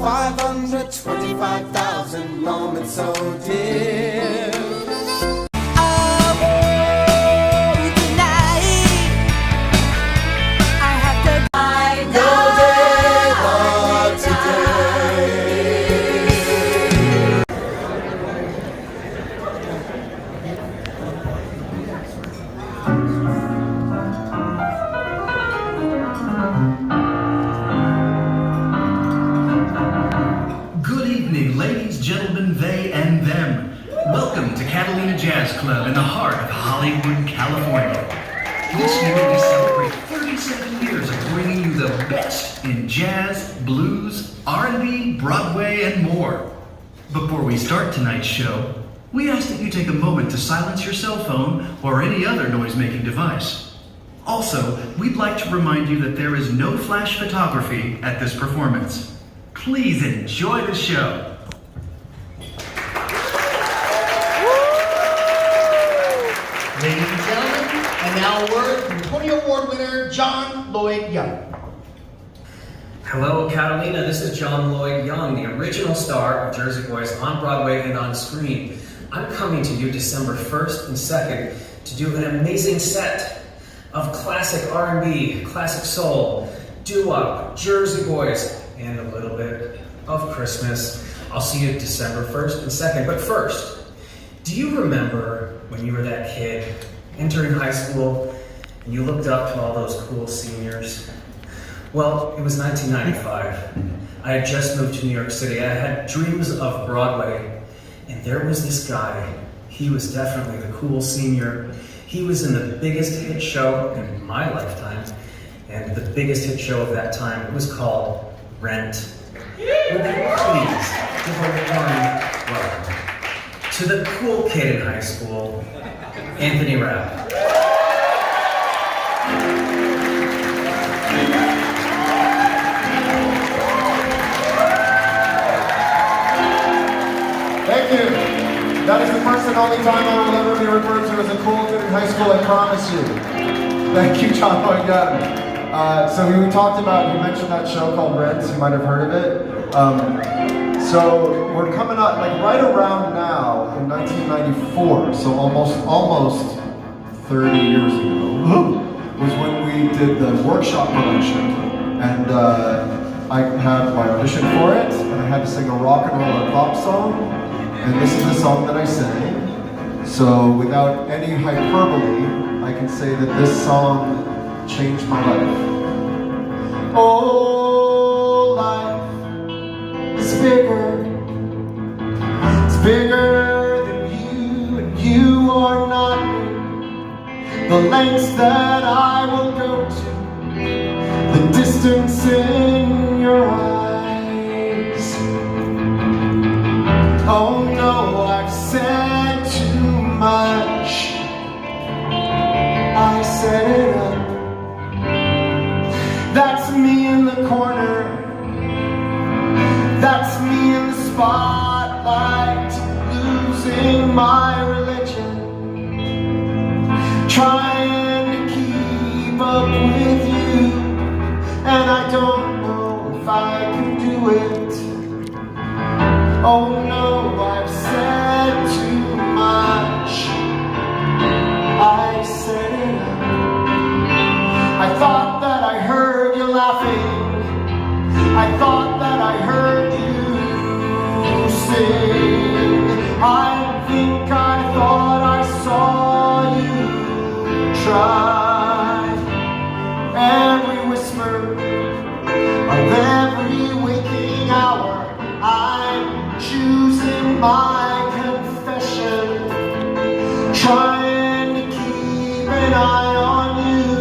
525,000 moments so dear. Ladies, gentlemen, they and them. Welcome to Catalina Jazz Club in the heart of Hollywood, California. This year we celebrate 37 years of bringing you the best in jazz, blues, R&B, Broadway, and more. Before we start tonight's show, we ask that you take a moment to silence your cell phone or any other noise-making device. Also, we'd like to remind you that there is no flash photography at this performance. Please enjoy the show. Ladies and gentlemen, and now a word from Tony Award winner John Lloyd Young. Hello, Catalina. This is John Lloyd Young, the original star of Jersey Boys on Broadway and on screen. I'm coming to you December 1st and 2nd to do an amazing set of classic R&B, classic soul, doo-wop, Jersey Boys, and a little bit of Christmas. I'll see you December 1st and 2nd. But first, do you remember when you were that kid entering high school and you looked up to all those cool seniors? Well, it was 1995. I had just moved to New York City. I had dreams of Broadway, and there was this guy. He was definitely the cool senior. He was in the biggest hit show in my lifetime, and the biggest hit show of that time, it was called Rent. Would you please give a warm welcome to the cool kid in high school, Anthony Rapp. Thank you. That is the first and only time I will ever be referred to as a cool kid in high school, I promise you. Thank you, John Lloyd Young. So we talked about, you mentioned that show called Rent, you might have heard of it. So we're coming up, like right around now, in 1994, so almost 30 years ago, was when we did the workshop production. And I had my audition for it, and I had to sing a rock and roll or pop song, and this is the song that I sang. So without any hyperbole, I can say that this song changed my life. Oh, life is bigger. It's bigger than you, and you are not me. The lengths that I will go to, the distance in your eyes. Oh no, I've said too much. I set it up. That's me in the corner. That's me in the spotlight, losing my religion, trying to keep up with you, and I don't know if I can do it. Oh no, I've said too much. I set it up. I thought that I heard you laughing. I thought that I heard you sing. I think I thought I saw you try. Every whisper of every waking hour, I'm choosing my confession, trying to keep an eye on you,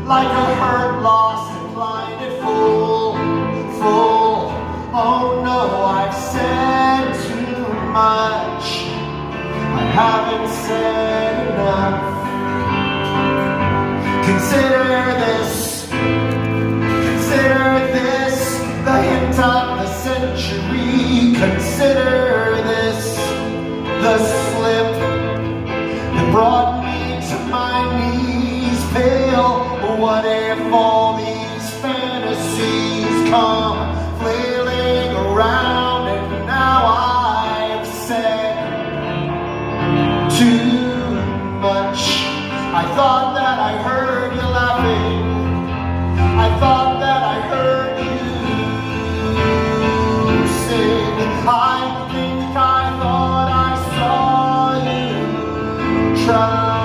like a hurt, lost, and blinded fool. Oh no, I've said too much. I haven't said enough. Consider this the hint of the century. Consider this the slip that brought me to my knees. Pale, what if all these fantasies come flailing I think I thought I saw you try.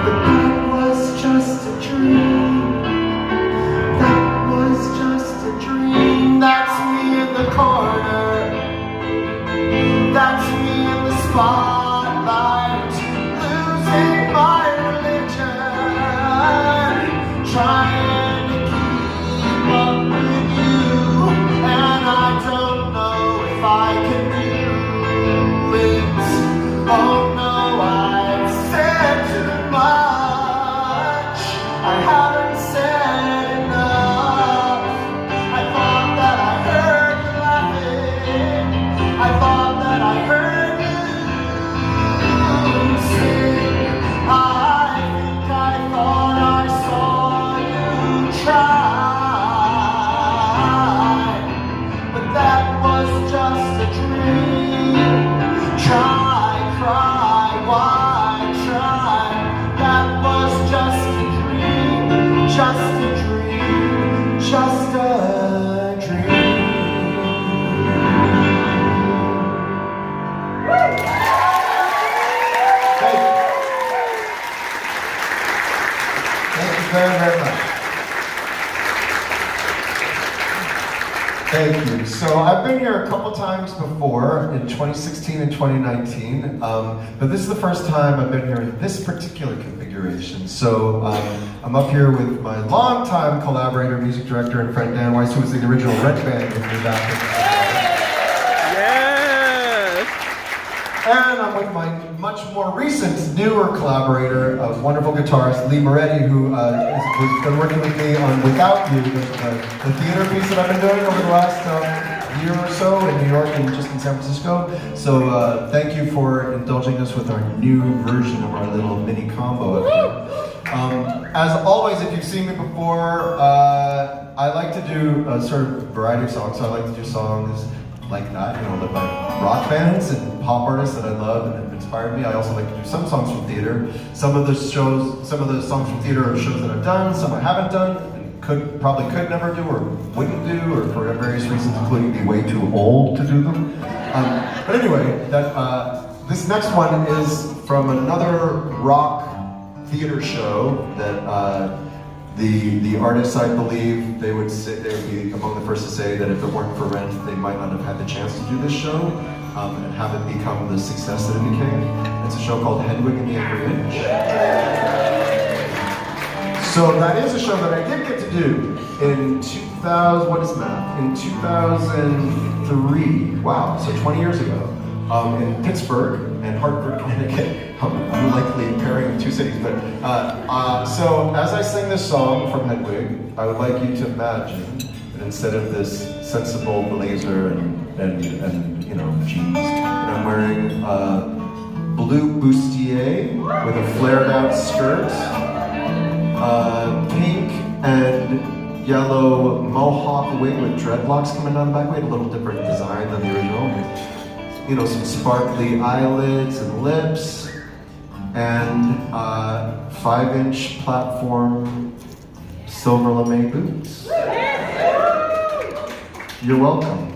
But that was just a dream. That was just a dream. That's me in the corner. That's me in the spotlight, losing my religion, trying to keep up with you, and I don't know if I can do it. Oh no, I've said too much. I haven't said enough. I thought that I heard you laughing. I thought that I heard you sing. I think I thought I saw you try, but that was just a dream. Try, cry, why try? That was just a dream, just a dream, just a dream. Thank you very, very much. Thank you. So I've been here a couple times before, in 2016 and 2019, but this is the first time I've been here in this particular configuration. So I'm up here with my longtime collaborator, music director, and friend Dan Weiss, who was the original Red Band with me back in And I'm with my much more recent, newer collaborator, wonderful guitarist Lee Moretti, who has been working with me on Without You, the theater piece that I've been doing over the last year or so in New York and just in San Francisco. So thank you for indulging us with our new version of our little mini combo up here. As always, if you've seen me before, I like to do a sort of variety of songs. So I like to do songs like that, you know, by rock bands and pop artists that I love and have inspired me. I also like to do some songs from theater. Some of the songs from theater are shows that I've done, some I haven't done, and probably could never do or wouldn't do, or for various reasons, including be way too old to do them. But anyway, this next one is from another rock theater show that the artists, I believe, they would be among the first to say that if it weren't for Rent, they might not have had the chance to do this show and have it become the success that it became. It's a show called Hedwig and the Angry Inch. So that is a show that I did get to do in 2000, what is math? In 2003, wow, so 20 years ago, in Pittsburgh and Hartford, Connecticut. Unlikely pairing of two cities, but so as I sing this song from Hedwig, I would like you to imagine that instead of this sensible blazer and you know jeans, that I'm wearing blue bustier with a flared out skirt, pink and yellow mohawk wig with dreadlocks coming down the back. We had a little different design than the original. You know, some sparkly eyelids and lips, and 5-inch platform silver lame boots. You're welcome.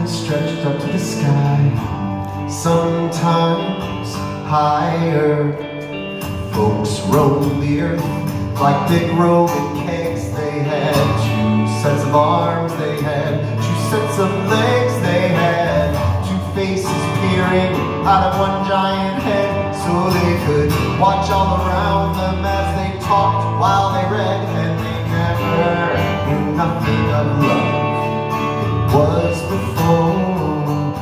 Stretched up to the sky, sometimes higher. Folks roamed the earth like big rolling kegs. They had 2 sets of arms, they had 2 sets of legs, they had 2 faces peering out of one giant head, so they could watch all around them as they talked while they read, and they never knew nothing of love. Was before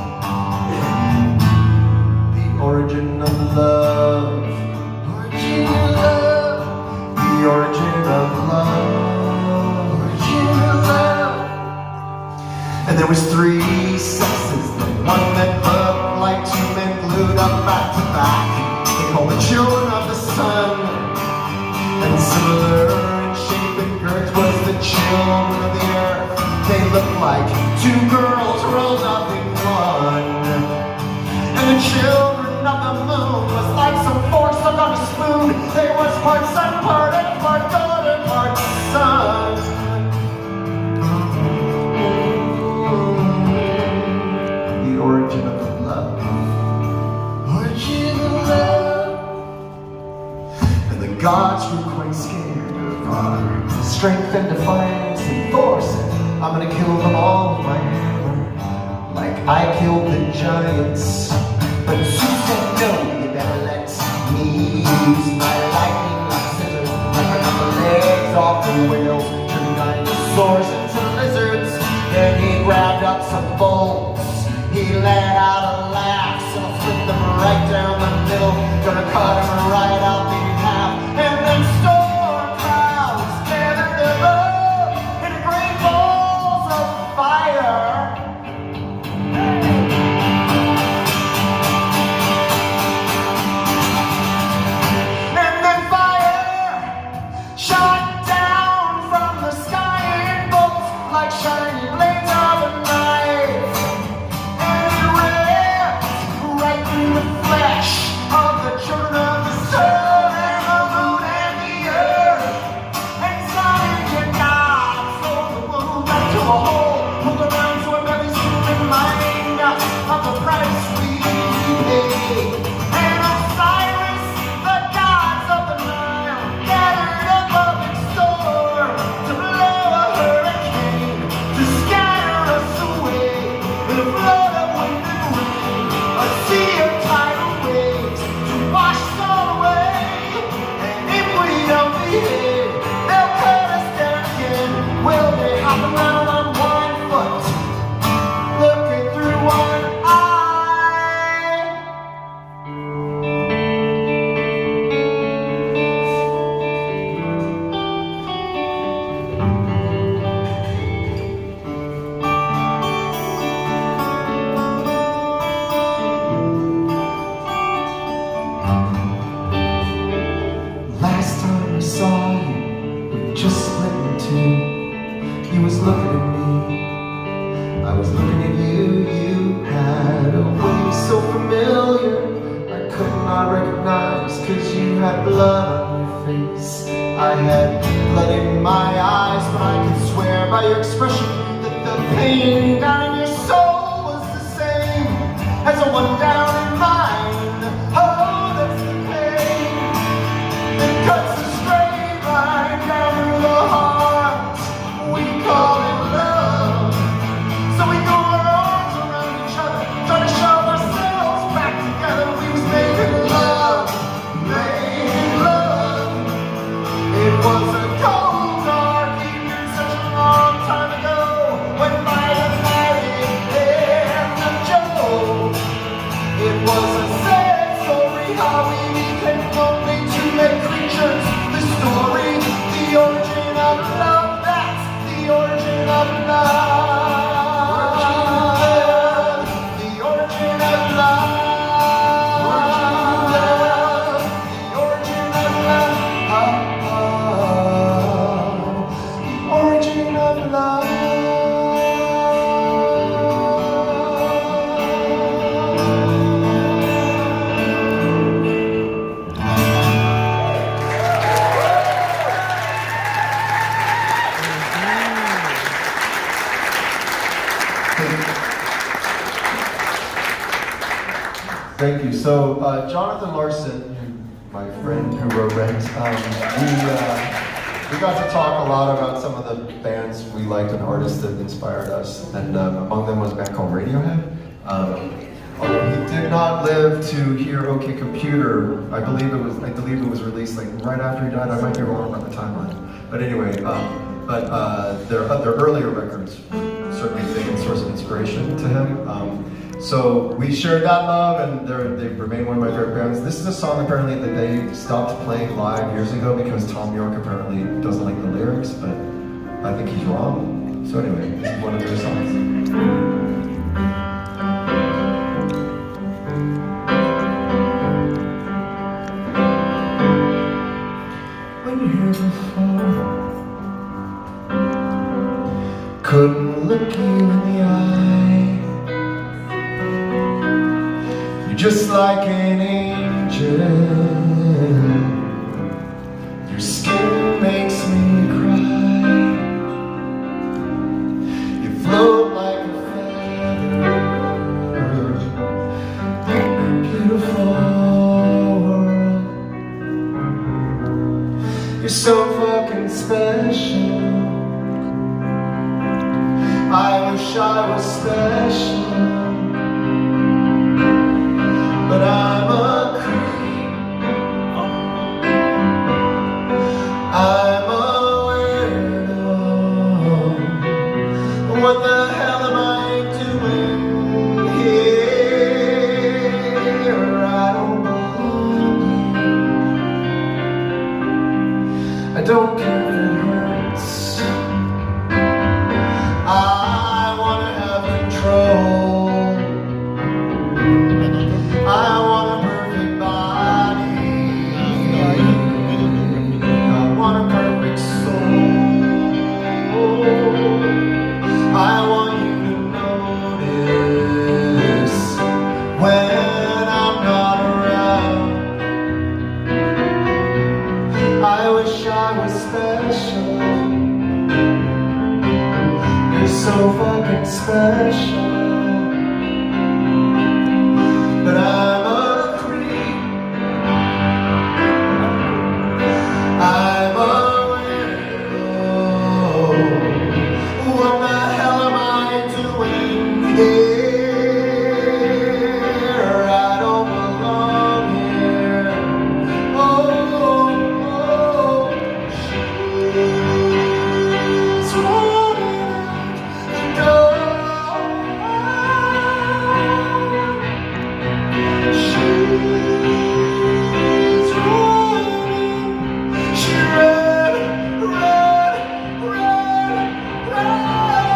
the origin of love, origin of love, the origin of love, origin of love. And there was three sexes, the one that looked like two men glued up back to back. They called the children of the sun, and similar in shape and girth was the children of the earth. They looked like two girls rolled up in one. And the children of the moon was like some fork stuck on a spoon. They was part sun, part earth, part daughter, part son. The origin of love. Origin of love. And the gods grew quite scared of our strength and defiance and force. And I'm gonna kill them all with my hammer, like I killed the giants. But Zeus said no, you better let me use my lightning like scissors, ripping up the legs off the whales, turning dinosaurs into lizards. Then he grabbed up some bolts, he let out a laugh, so I'll split them right down the middle, gonna cut them right out the half, and then storm clouds gathered above in great balls of fire. Thank you. So, Jonathan Larson, my friend who wrote Rent, we got to talk a lot about some of the bands we liked and artists that inspired us, and among them was a band called Radiohead. Although he did not live to hear OK Computer, I believe it was released like right after he died. I might be wrong about the timeline, but anyway, their earlier records certainly a big source of inspiration to him. So we shared that love, and they remain one of my favorite bands. This is a song apparently that they stopped playing live years ago because Tom York apparently doesn't like the lyrics, but I think he's wrong. So anyway, this is one of their songs. When you're here before, couldn't look you in the eye. You're just like an angel. Your skin makes me cry. You float like a feather in a beautiful world. You're so fucking special. I wish I was special, but I'm a creep. I'm a weirdo. What the hell am I doing here? I don't belong here. I don't care if it hurts. I wanna have control. I want a perfect body. I want a perfect soul. I want you to notice when I'm not around. I wish I was special. You're so fucking special. But I'm a creep. I'm a weirdo. What the hell am I doing here? I don't belong here. Oh, she's running out the door. She's running. She ran, ran, ran, ran.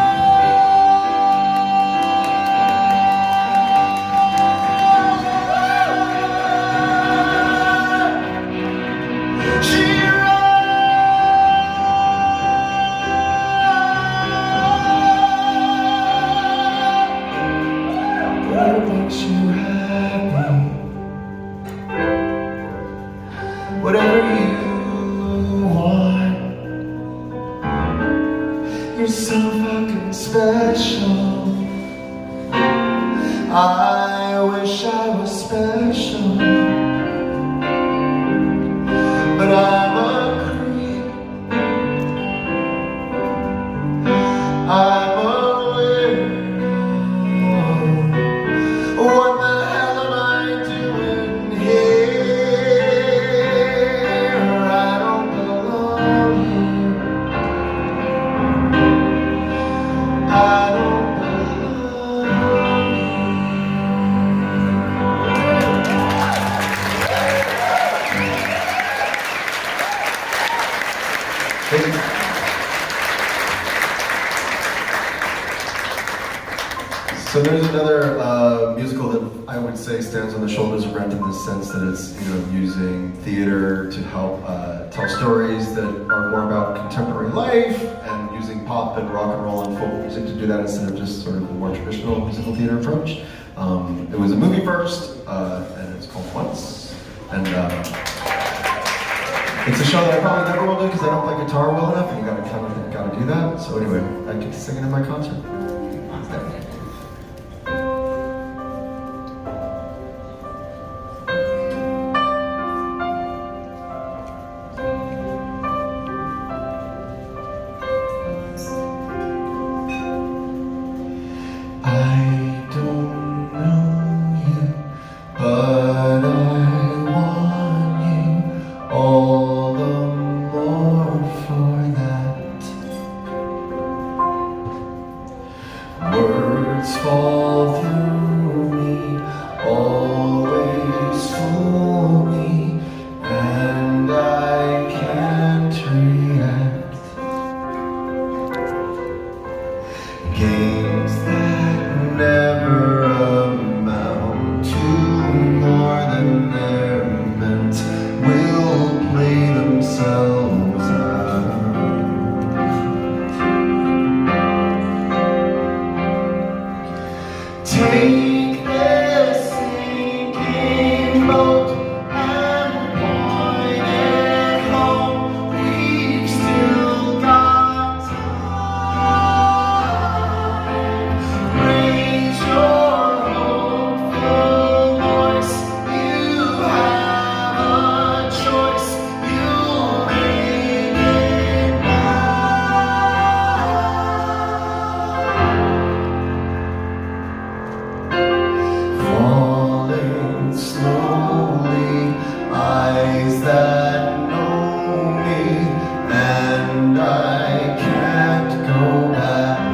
She ran. What makes you happy? Whatever you want. You're so fucking special. I wish I was special, but I'm a creep. I'm a weirdo. What the hell am I doing here? I don't belong here. I don't belong here. So there's another musical that I would say stands on the shoulders of Rent in the sense that it's using theater to help tell stories that are more about contemporary life and using pop and rock and roll and folk music to do that instead of just sort of the more traditional musical theater approach. It was a movie first, and it's called Once, and it's a show that I probably never will do because I don't play guitar well enough, and you gotta do that. So anyway, I get to sing it in my concert. games that never amount to more than they're meant will play themselves out. Take this sinking boat and point it home. We've still got time. Raise your hopeful voice. You have a choice. You'll make it now. Falling slowly, eyes that know me, and I can't go back.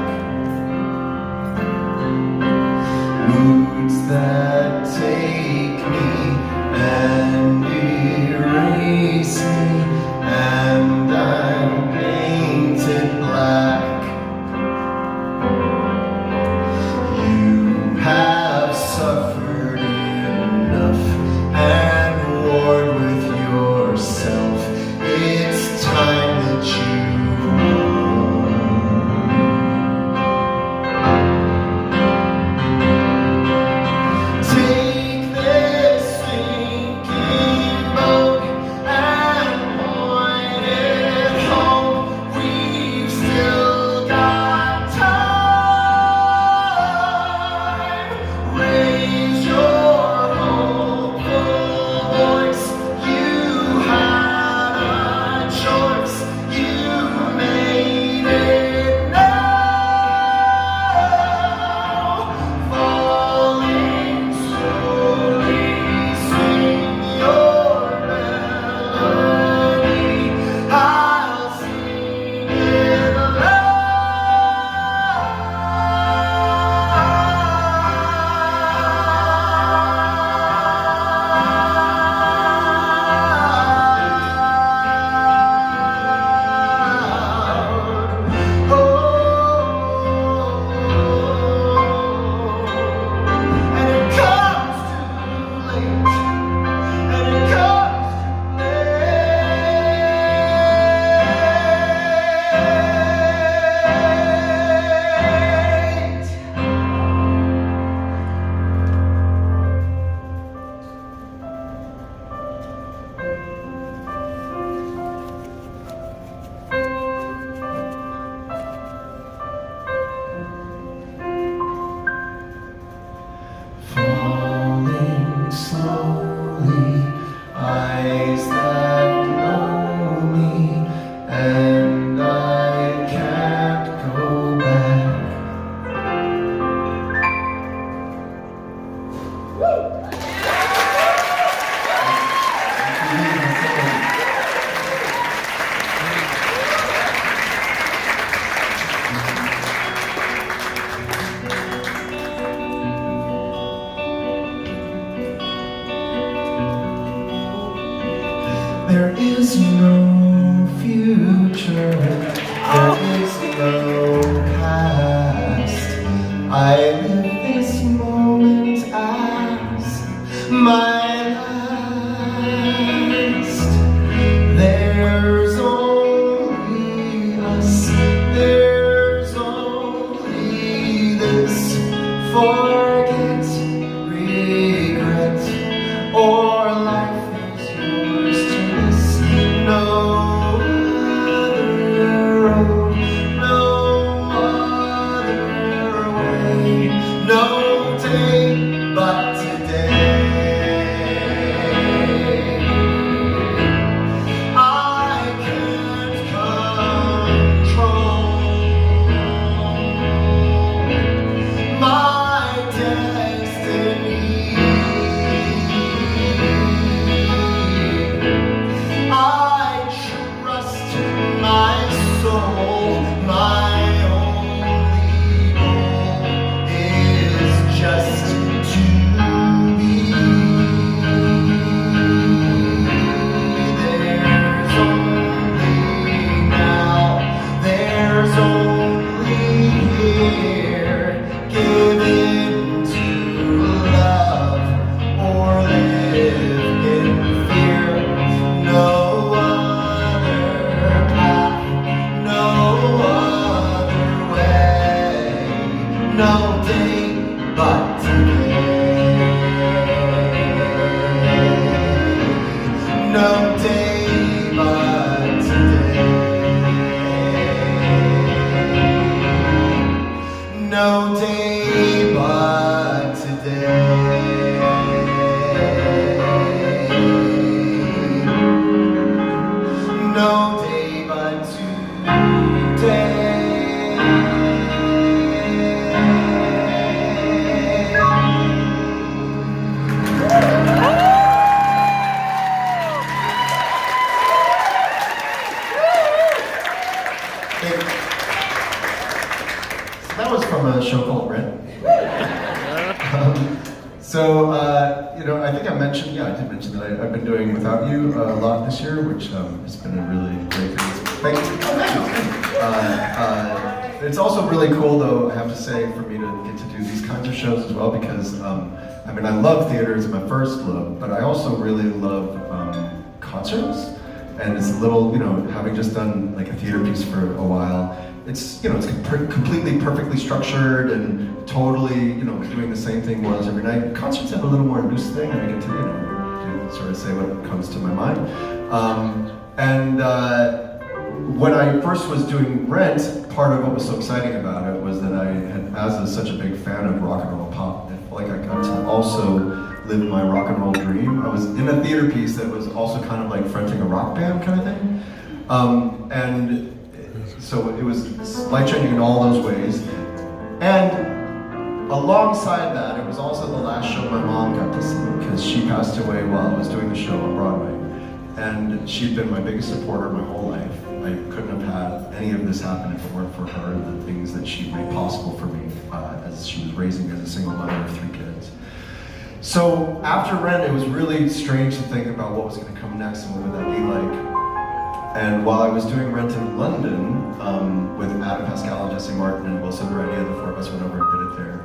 Moods that take me and erase me, and I'm painted black. You have suffered enough and warred with yourself. It's time that you take this sinking boat and point it home. We've still got time. Raise your hopeful voice. You had a choice. You made it now. Falling slowly, sing your melody. I'll sing it and it comes too late, and it comes too late. Falling slowly, eyes that know me, and I can't go back. There is no future, there is no past. I live this moment as my last. There's only us, there's only this. Forget, regret, or life is yours to miss. No other road, no other way, no day but today. I can't control my No day but today. No day but today. That was from a show called Rent. I think I mentioned, I did mention that I've been doing Without You a lot this year, which has been a really great thing. Thank you. It's also really cool, though, I have to say, for me to get to do these kinds of shows as well, because, I love theater, it's my first love, but I also really love concerts. And it's a little, having just done like a theater piece for a while, it's completely perfectly structured and totally, doing the same thing more or less every night. Concerts have a little more loose thing, and I get to, sort of say what comes to my mind. When I first was doing Rent, part of what was so exciting about it was that I had, such a big fan of rock and roll pop, I felt like I got to also live my rock and roll dream. I was in a theater piece that was also kind of like fronting a rock band kind of thing. So it was life-changing in all those ways. And alongside that, it was also the last show my mom got to see, because she passed away while I was doing the show on Broadway. And she'd been my biggest supporter my whole life. I couldn't have had any of this happen if it weren't for her, the things that she made possible for me as she was raising me as a single mother of 3 kids. So after Rent, it was really strange to think about what was going to come next and what would that be like. And while I was doing Rent in London with Adam Pascal, Jesse Martin, and Will Silverhead, the 4 of us went over and did it there,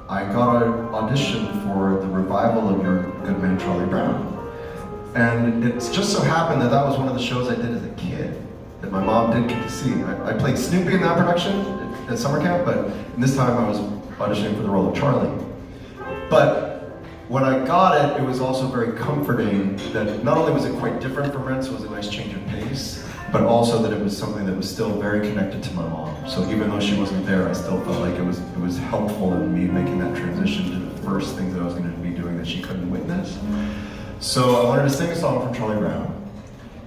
I got an audition for the revival of Your Good Man Charlie Brown. And it just so happened that that was one of the shows I did as a kid that my mom did get to see. I played Snoopy in that production at summer camp, but this time I was auditioning for the role of Charlie. But when I got it, it was also very comforting that not only was it quite different from Rent, so it was a nice change of pace, but also that it was something that was still very connected to my mom. So even though she wasn't there, I still felt like it was helpful in me making that transition to the first thing that I was going to be doing that she couldn't witness. So I wanted to sing a song from Charlie Brown,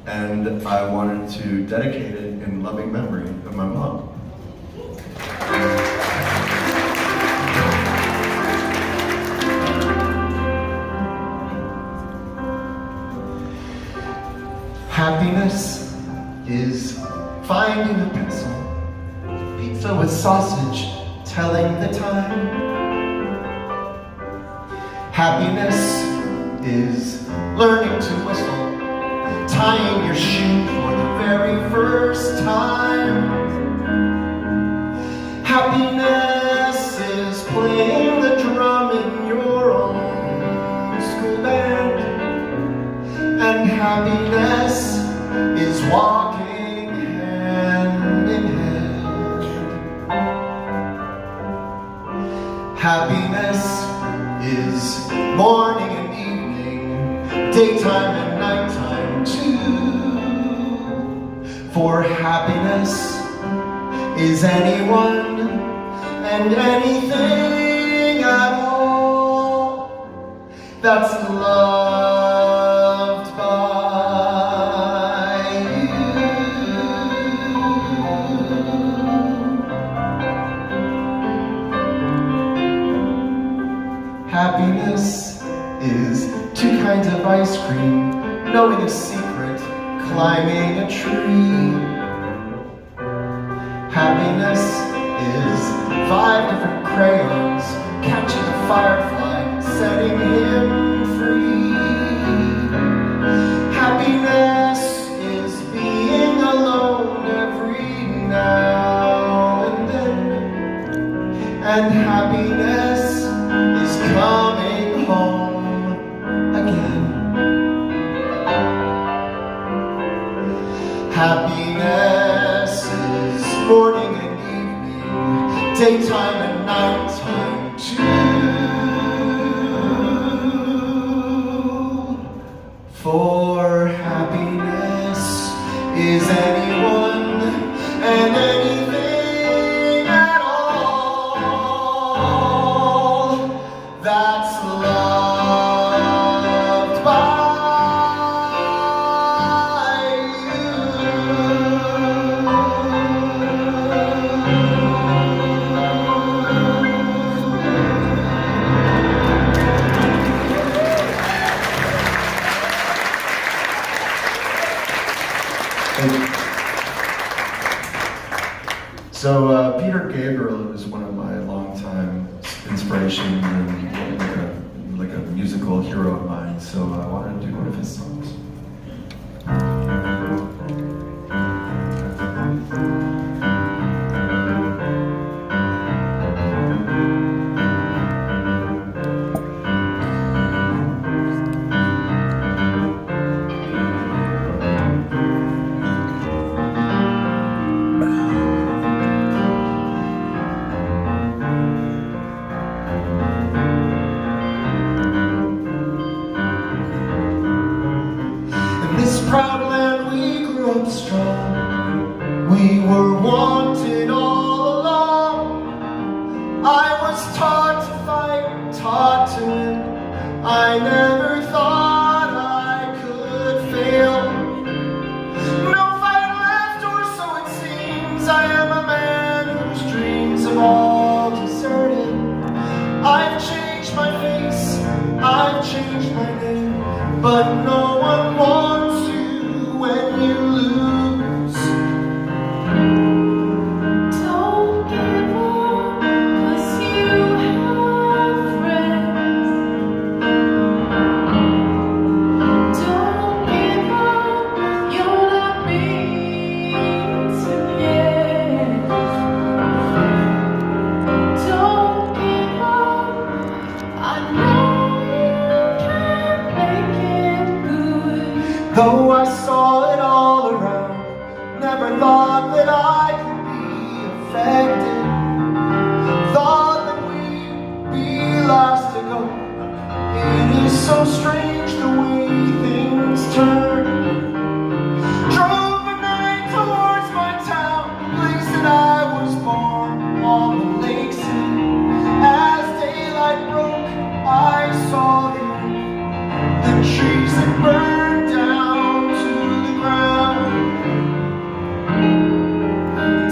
and I wanted to dedicate it in loving memory of my mom. Happiness is finding a pencil, pizza with sausage, telling the time. Happiness is learning to whistle, tying your shoe for the very first time. Happiness is playing the drum in your own school band. And happiness is walking hand in hand. Happiness is morning and evening, daytime and nighttime too. For happiness is anyone and anything at all that's loved by you. Happiness is 2 kinds of ice cream, knowing a secret, climbing a tree. Happiness is 5 different crayons, catching a firefly, setting him free. Happiness is being alone every now and then. And happiness is coming home again. Happiness is morning and evening, daytime and nighttime too. For happiness is anyone and anything at all Gabriel is one of my longtime inspirations and like a musical hero of mine, so I wanted to do one of his songs. Proud land we grew up strong. We were wanted all along. I was taught to fight, taught to win. I never thought I could fail. No fight left, or so it seems. I am a man whose dreams have all deserted. I've changed my face, I've changed my name, but no one wants when you lose. Don't give up, 'cause you have friends. Don't give up, you're not beaten yet. Don't give up, I know you can make it good. Though I saw it all around, never thought that I could be affected. Thought that we'd be last to go. It is so strange the way things turn. Drove the night towards my town, the place that I was born, on the lakes. As daylight broke, I saw the trees that burned down to the ground.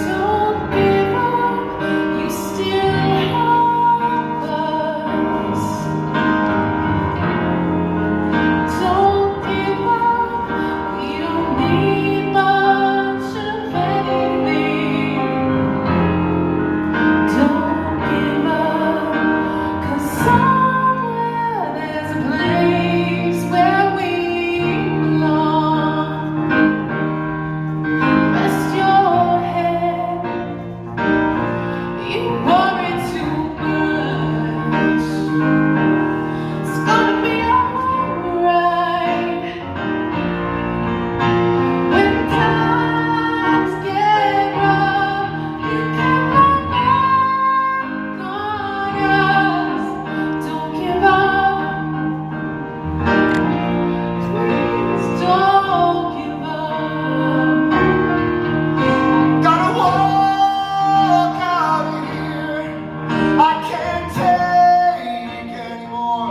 Don't give up, you still have us. Don't give up, we don't need much of anything. Don't give up, 'cause somewhere there's a place where we belong. Rest your head, you worry too much. It's gonna be alright. When times get rough, you can fall back on us. Don't give up, please don't give up. Gotta walk out of here, I can't take anymore.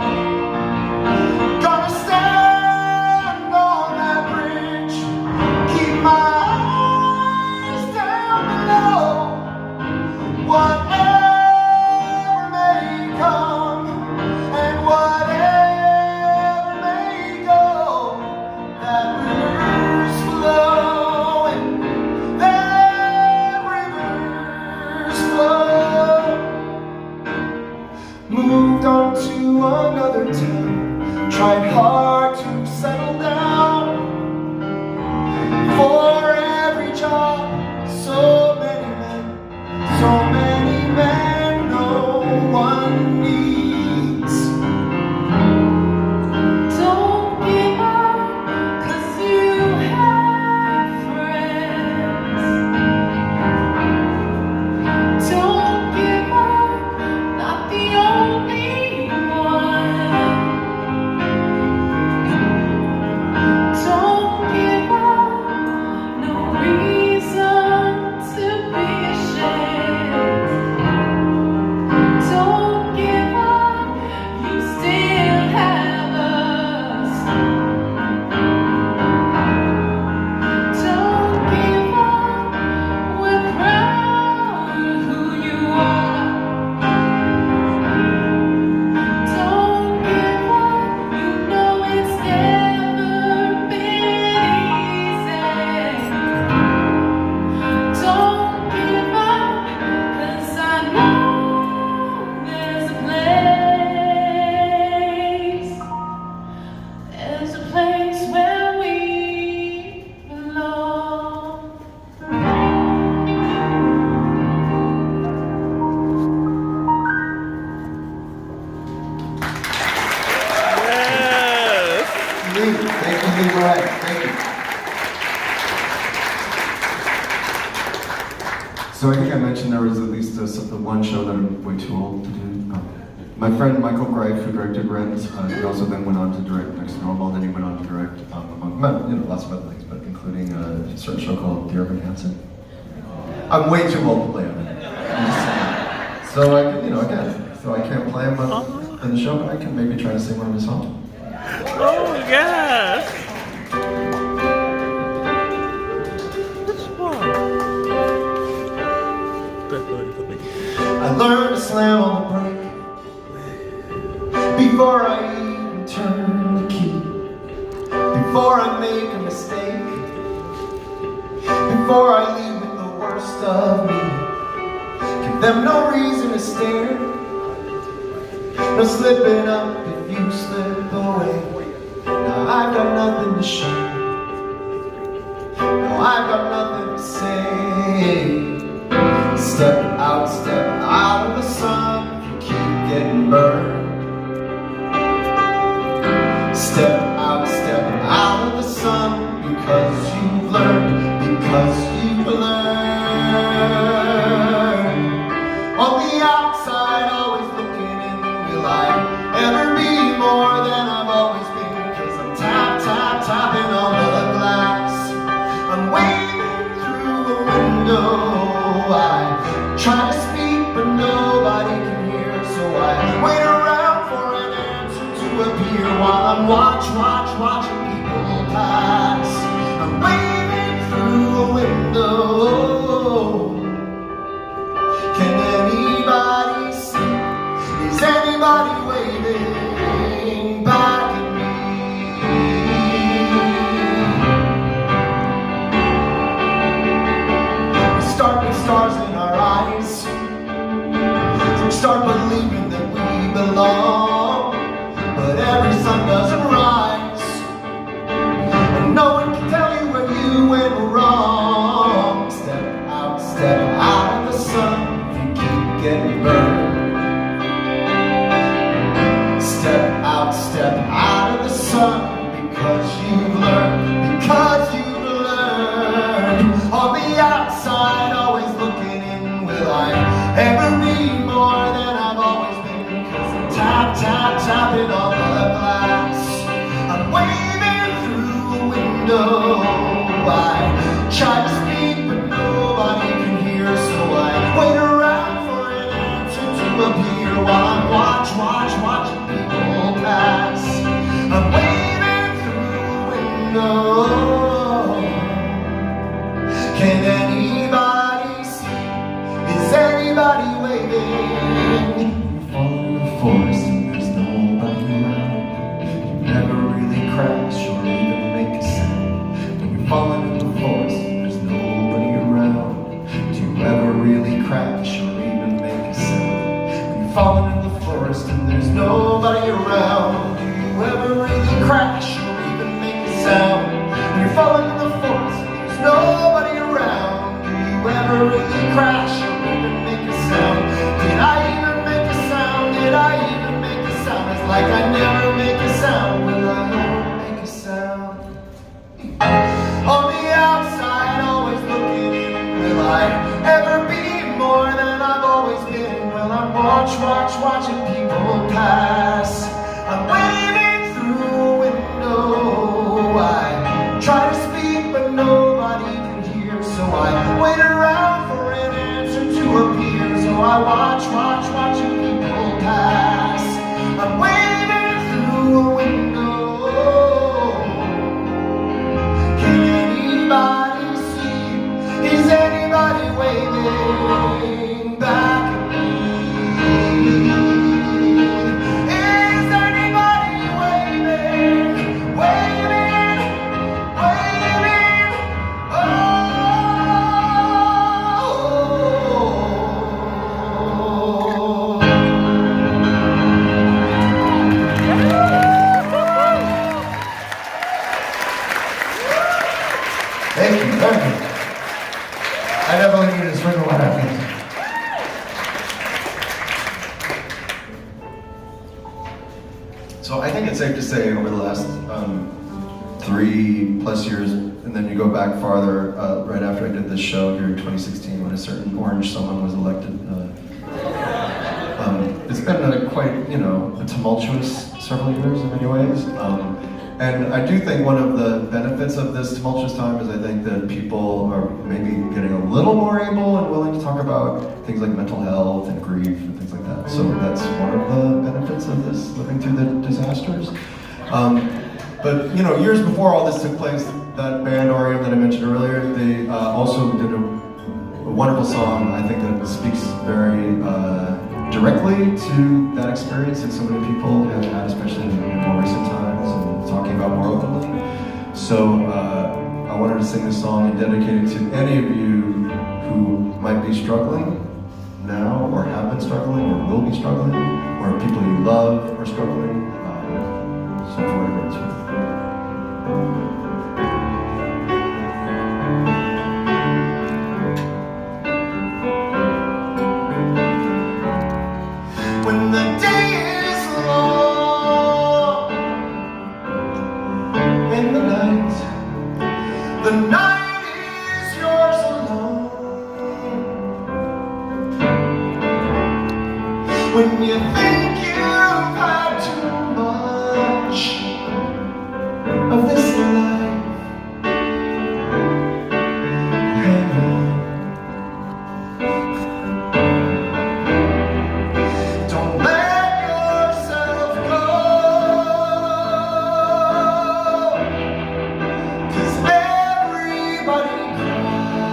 Gonna stand on that bridge, keep my eyes down below. Whatever may come, and whatever may go, that river's flowing, that river's flow. Moved on to another town, tried hard to settle down. For every job, so many men no one needs. Don't give up, 'cause you have friends. Don't give up, not the only one. way. Thank you. So I think I mentioned there was at least one show that I'm way too old to do. My friend Michael Greif, who directed Rent, he also then went on to direct Next to Normal, then he went on to direct lots of other things, but including a certain show called Dear Evan Hansen. I'm way too old to play him. So I can't play him in the show, but I can maybe try to sing one of his songs. Oh, yes! Which one? I learned to slam on the brake before I even turn the key, before I make a mistake, before I leave with the worst of me. Give them no reason to stare, no slipping up if you slip away. Now I've got nothing to show, no, I've got nothing to say. Step out of the sun if you keep getting burned. Step out of the sun because you've learned, On the outside, always looking in, will I ever be more than I've always been? Cause I'm tapping on the glass, I'm waving through the window. I try to speak but nobody can hear, so I wait around for an answer to appear while I'm watching people pass. I'm waving through a window. Can anybody see? Is anybody waving back at me? We start with stars in our eyes, we start believing that we belong, but every sun doesn't rise, and no one can tell you where you went wrong. Step out of the sun if you keep getting burned. Step out of the sun because you've learned, On the outside, always looking in, will I ever be more than I've always been? Cause I'm tapping on the glass, I'm waving through a window. I try to speak but nobody can hear, so I wait around for an answer to appear while I'm watching people pass. I'm waving through a window. Can anybody see? Is anybody waving? You fall in the forest and there's nobody around. You never really crash or even make a sound. When you're falling in the forest and there's nobody around, do you ever really crash or even make a sound? When you're falling in the forest and there's nobody around, do you ever really crash or even make a sound? When you're falling in the forest and there's nobody around, do you ever really crash or even make a sound? Did I even make a sound? Did I even make a sound? It's like I never make a sound. Will I ever make a sound? On the outside, always looking in, will I ever be more than I've always been? Well, I'm watching people pass, I'm waving through a window. I try to speak but nobody can hear, so I wait around for an answer to appear. So I watching people pass, I'm waving through a window. Can anybody see? Is anybody waving back at me? Is anybody waving? Oh. Thank you. I definitely needed to sprinkle one out. So I think it's safe to say over the last 3+ years, and then you go back farther, right after I did this show here in 2016 when a certain orange someone was elected. It's been quite, a tumultuous several years in many ways. And I do think one of the benefits of this tumultuous time is I think that people are maybe getting a little more able and willing to talk about things like mental health and grief and things like that. So that's one of the benefits of this, living through the disasters. But years before all this took place, that band Orium that I mentioned earlier, they also did a wonderful song, I think, that speaks very directly to that experience that so many people have had, especially in more recent times, and talking about more openly. So I wanted to sing this song and dedicate it to any of you who might be struggling now, or have been struggling, or will be struggling, or people you love are struggling. So for whatever it's worth. When the day is long and the night is yours alone. When you think you've had too much of this life, hang on. Don't let yourself go, 'cause everybody cries,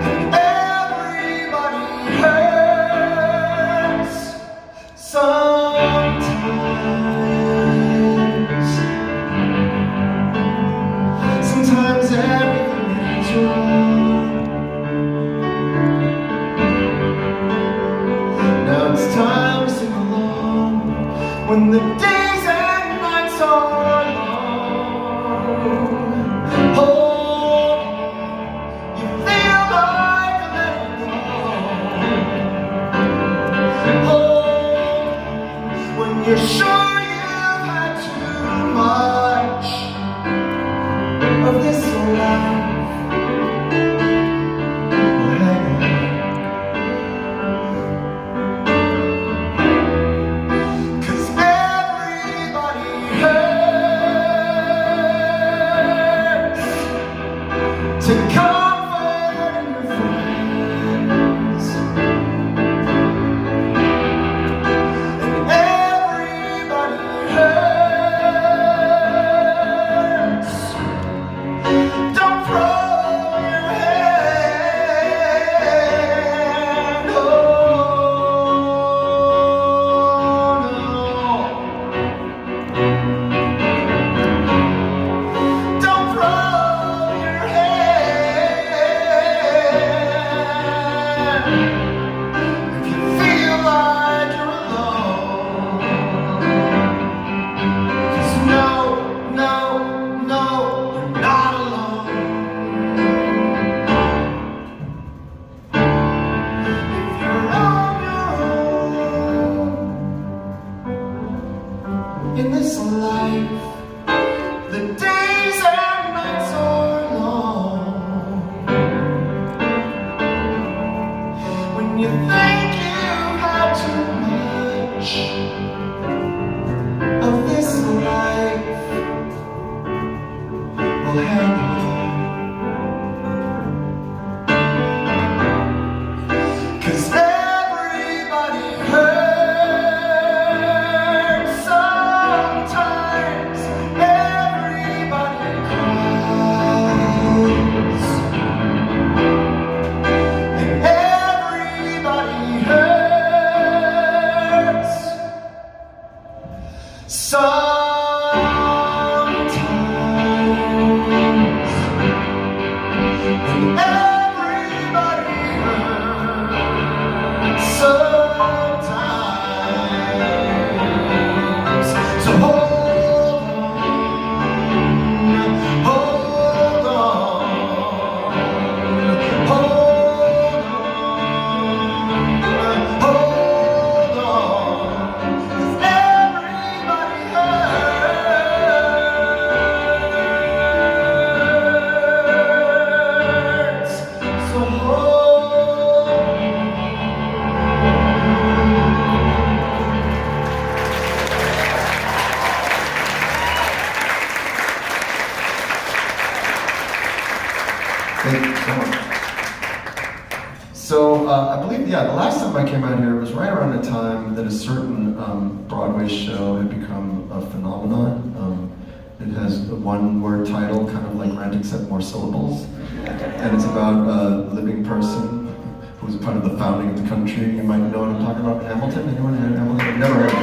and everybody hurts sometimes. Sometimes everything is wrong. Now it's time to sing along when the days and nights are long. Hold on, you feel like letting go. Hold on, when you're sure you've had too much of this life. Well, hang on. 'Cause everybody hurts to comfort your friends, and everybody hurts. Don't throw your hand. Oh no. Don't throw your hand if you feel like you're alone. 'Cause no, you're not alone. If you're on your own in this life, the days and nights are long. When you think you've had too much of this life, well, hang on. 'Cause everybody hurts sometimes. Everybody cries, and everybody So I believe, the last time I came out here was right around the time that a certain Broadway show had become a phenomenon. It has a one-word title, kind of like Rent except more syllables. And it's about a living person who was part of the founding of the country. You might know what I'm talking about, Hamilton. Anyone heard of Hamilton? Never heard of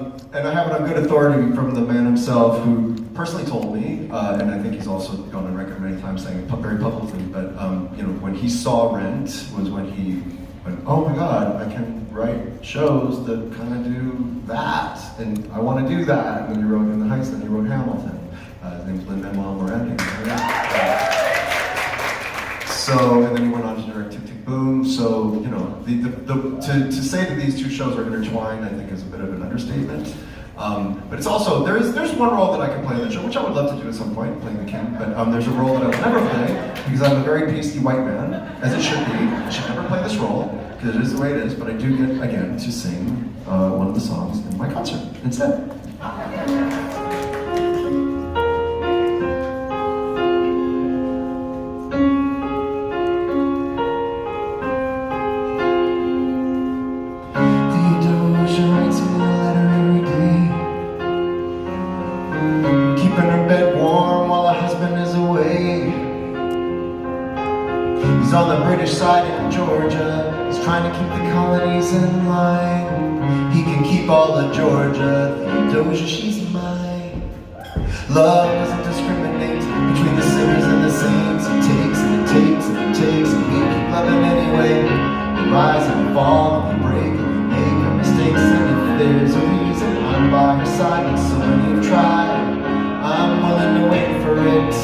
it. And I have it on good authority from the man himself, who personally told me, and I think he's also gone on record many times saying it very publicly, but when he saw Rent was when he went, oh my God, I can write shows that kind of do that, and I want to do that. And then he wrote In the Heights, then he wrote Hamilton. His name's Lin-Manuel Miranda. So, and then he went on to direct Tick Tick Boom. So, to say that these two shows are intertwined, I think is a bit of an understatement. But it's also, there's one role that I can play in the show, which I would love to do at some point, playing the king, but there's a role that I will never play, because I'm a very pasty white man, as it should be. I should never play this role, because it is the way it is, but I do get, again, to sing one of the songs in my concert instead. On the British side in Georgia, he's trying to keep the colonies in line. He can keep all of Georgia. Theodosia, she's mine. Love doesn't discriminate between the sinners and the saints. It takes and it takes and it takes, and we keep loving anyway. We rise and we fall and we break and we make our mistakes. And if there's a reason, I'm by her side, and so many have tried. I'm willing to wait for it.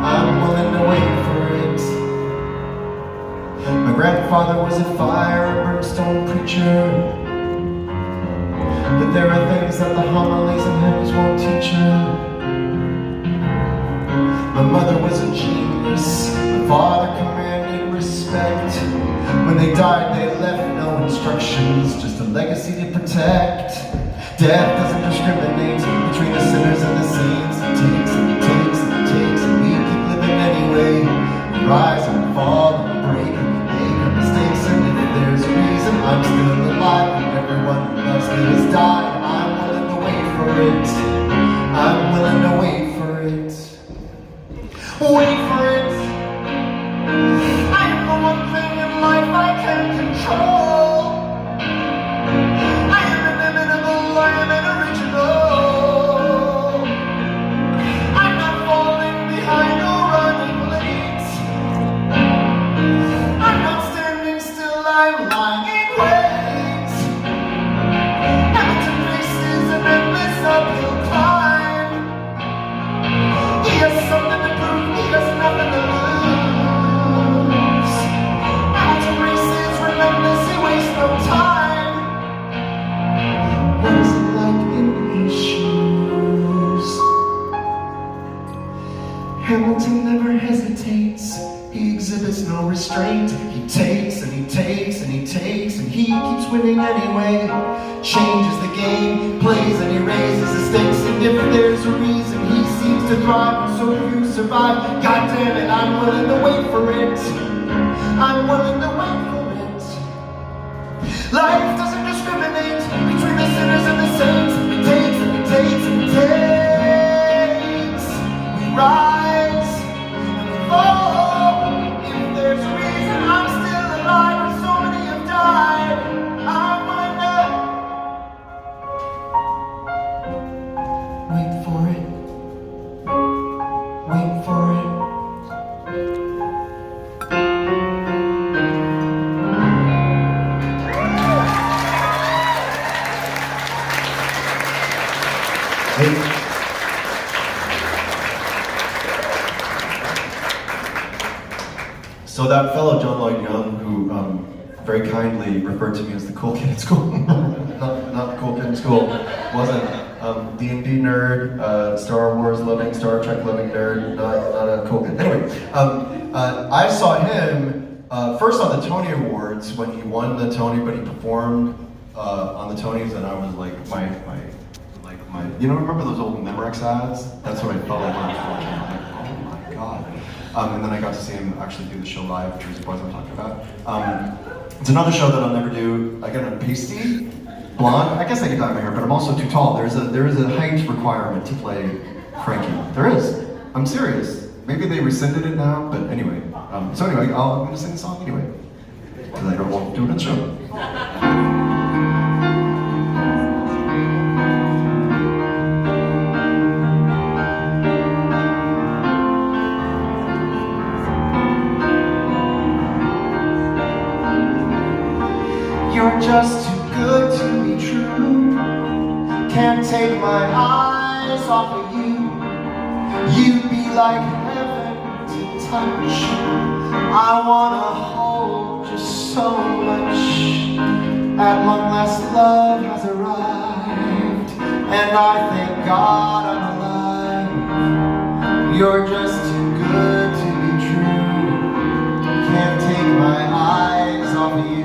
I'm willing to wait for it. My grandfather was a fire and brimstone preacher, but there are things that the homilies and hymns won't teach you. My mother was a genius, my father commanded respect. When they died they left no instructions, just a legacy to protect. Death doesn't discriminate between the sinners and the saints. It takes and it takes and it takes, and we keep living anyway. We rise and we fall and we break and we make our mistakes. And if there's a reason I'm still alive, and everyone who loves me has died, I'm willing to wait for it. I'm willing to wait for it. Wait for it. I am the one thing in life I can control. I am inimitable, I am an original. I'm not falling behind or running late. I'm not standing still, I'm lying in wait. Hamilton faces an endless uphill climb. He has something to prove, he has nothing to lose. Hamilton races relentless, he wastes no time. What is it like in his shoes? Hamilton never hesitates. He exhibits no restraint. He takes and he takes and he takes, and he keeps winning anyway. Changes the game, plays and he raises the stakes. And if there's a reason he seems to thrive, and so few survive, God damn it, I'm willing to wait for it. I'm willing to wait for it. Life doesn't discriminate between the sinners and the saints. It takes and it takes and it takes. We rise and we fall. If there's a reason I'm still alive and so many have died, I'm willing to wait for it. Wait for it. So that fellow John Lloyd Young, who very kindly referred to me as the cool kid at school, not the cool kid in school, wasn't. D&D nerd, Star Wars loving, Star Trek loving nerd, not a cool kid. Anyway, I saw him first on the Tony Awards when he won the Tony, but he performed on the Tonys, and I was like, remember those old Memorex ads? That's what I felt like when I was watching. I'm like, oh my god. And then I got to see him actually do the show live, Jersey Boys I'm talking about. It's another show that I'll never do. I get a pasty, blonde. I guess I could dye my hair, but I'm also too tall. There is a height requirement to play Frankie. There is. I'm serious. Maybe they rescinded it now, but anyway. So anyway, I'm gonna sing the song anyway. Because I don't want to do it on the show. You're just too good to be true. Can't take my eyes off of you. You'd be like heaven to touch. I wanna hold you so much. At long last love has arrived, and I thank God I'm alive. You're just too good to be true. Can't take my eyes off of you.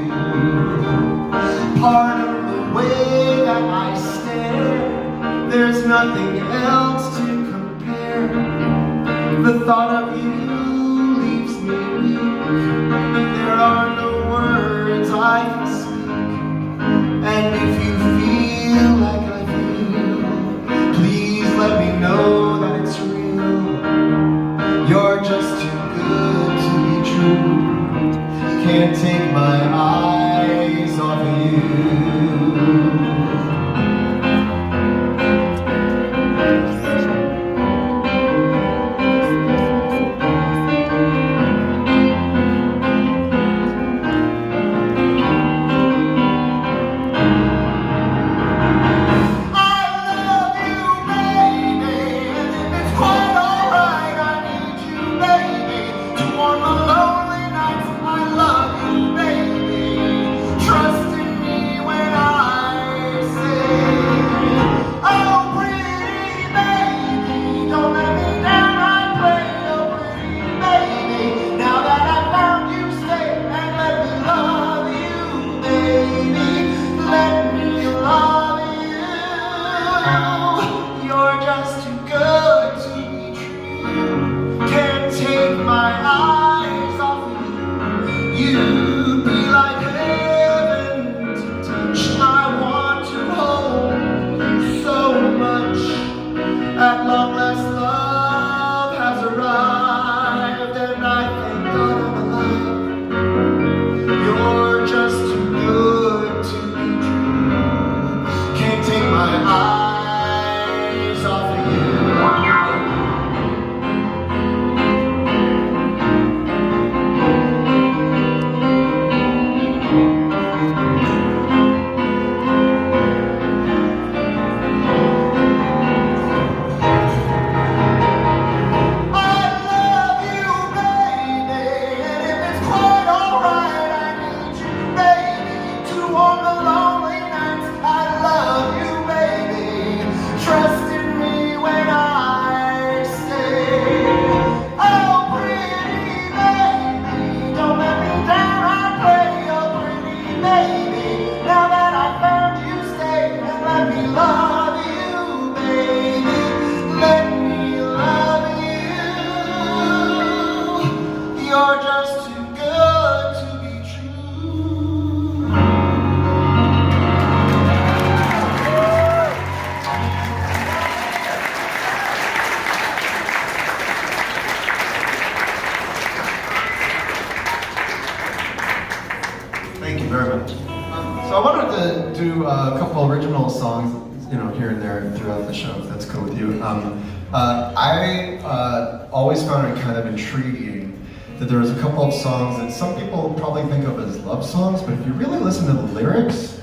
Part of the way that I stare, there's nothing else to compare. The thought of you leaves me weak. There are no words I can speak. And if you feel like I feel, please let me know that it's real. You're just too good to be true. Can't take my eyes off of you. At long last love has arrived, and I thank God I'm alive. You're just too good to be true. Can't take my eyes off of you. You're just too good to be true. Thank you very much. So I wanted to do a couple original songs, here and there throughout the show, if that's cool with you. I always found it kind of intriguing that there was a couple of songs that some people probably think of as love songs, but if you really listen to the lyrics,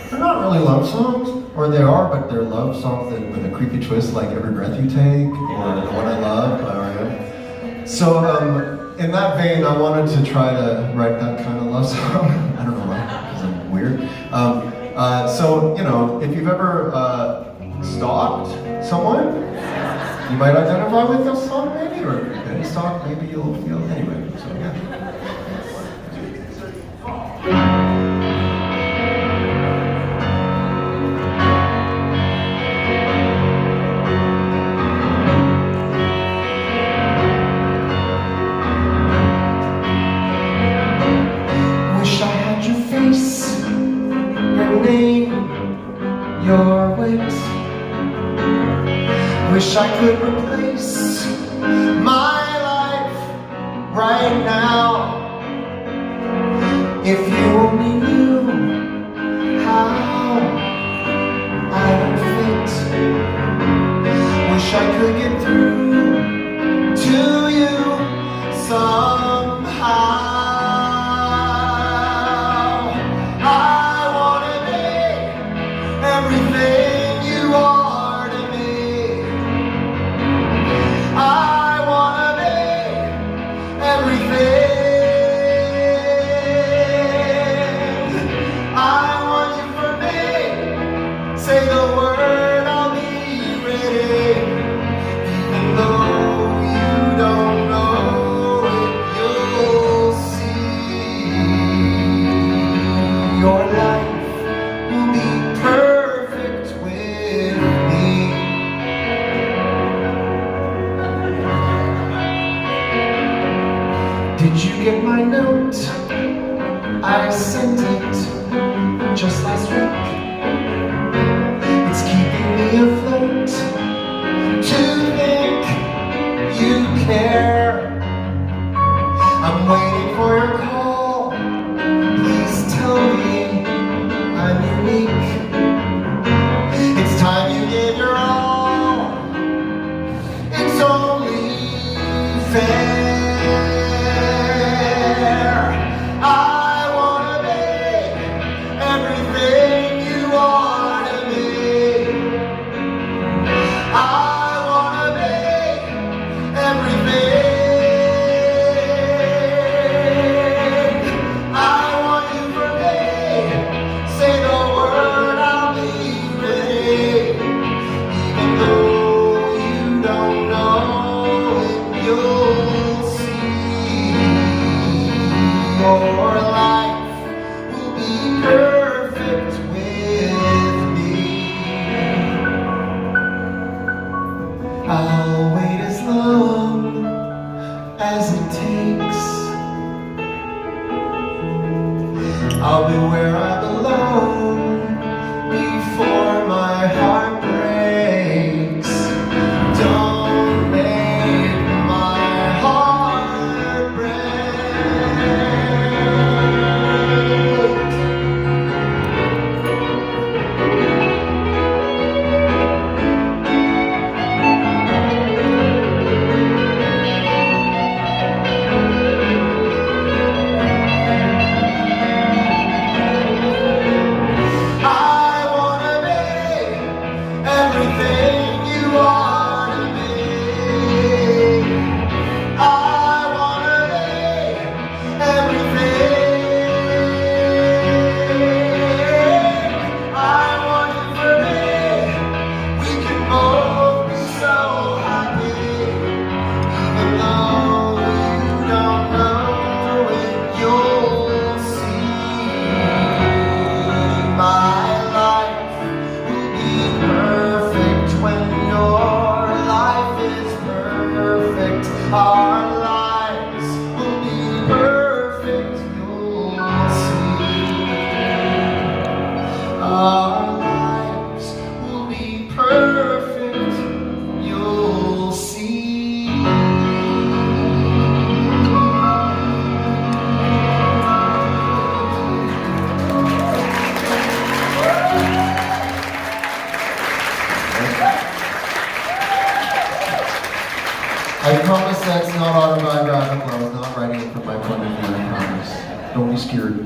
they're not really love songs, or they are, but they're love songs that with a creepy twist, like Every Breath You Take, or The One I Love by R.E.M. So in that vein, I wanted to try to write that kind of love song. I don't know why, because I'm weird. So, if you've ever stalked someone, you might identify with this song maybe, or been stalked, maybe you'll feel, anyway, so yeah. could replace my life right now. If you only knew how I would fit. Wish I could get through to you somehow. I wanna be everything you are to me. I wanna be everything. I want you for me. Say the word, I'll be ready. Even though you don't know it, you'll see. Your life will be perfect with me. Did you get my note? I sent it just last week. It's keeping me afloat to think you care. I'm waiting for your call. Please tell me I'm unique. It's time you gave your all. It's only fair. I wanna be everything you are to me. I wanna be everything. I want you for me. Say the word, I'll be ready. Even though you don't know it, you'll see. Your life will be perfect with me. I'll wait as long as it takes. I'll be where I belong before my heart breaks. Don't make my heart break. I wanna be everything you are to me. I wanna be everything. I want you for me. We can both be so happy. Even though you don't know it, you'll see. My life will be perfect when your life is perfect. Our lives will be perfect, you'll see. Our lives will be perfect, you'll see. I promise that's not autobiographical. I was not writing it from my point of view, I promise. Don't be scared.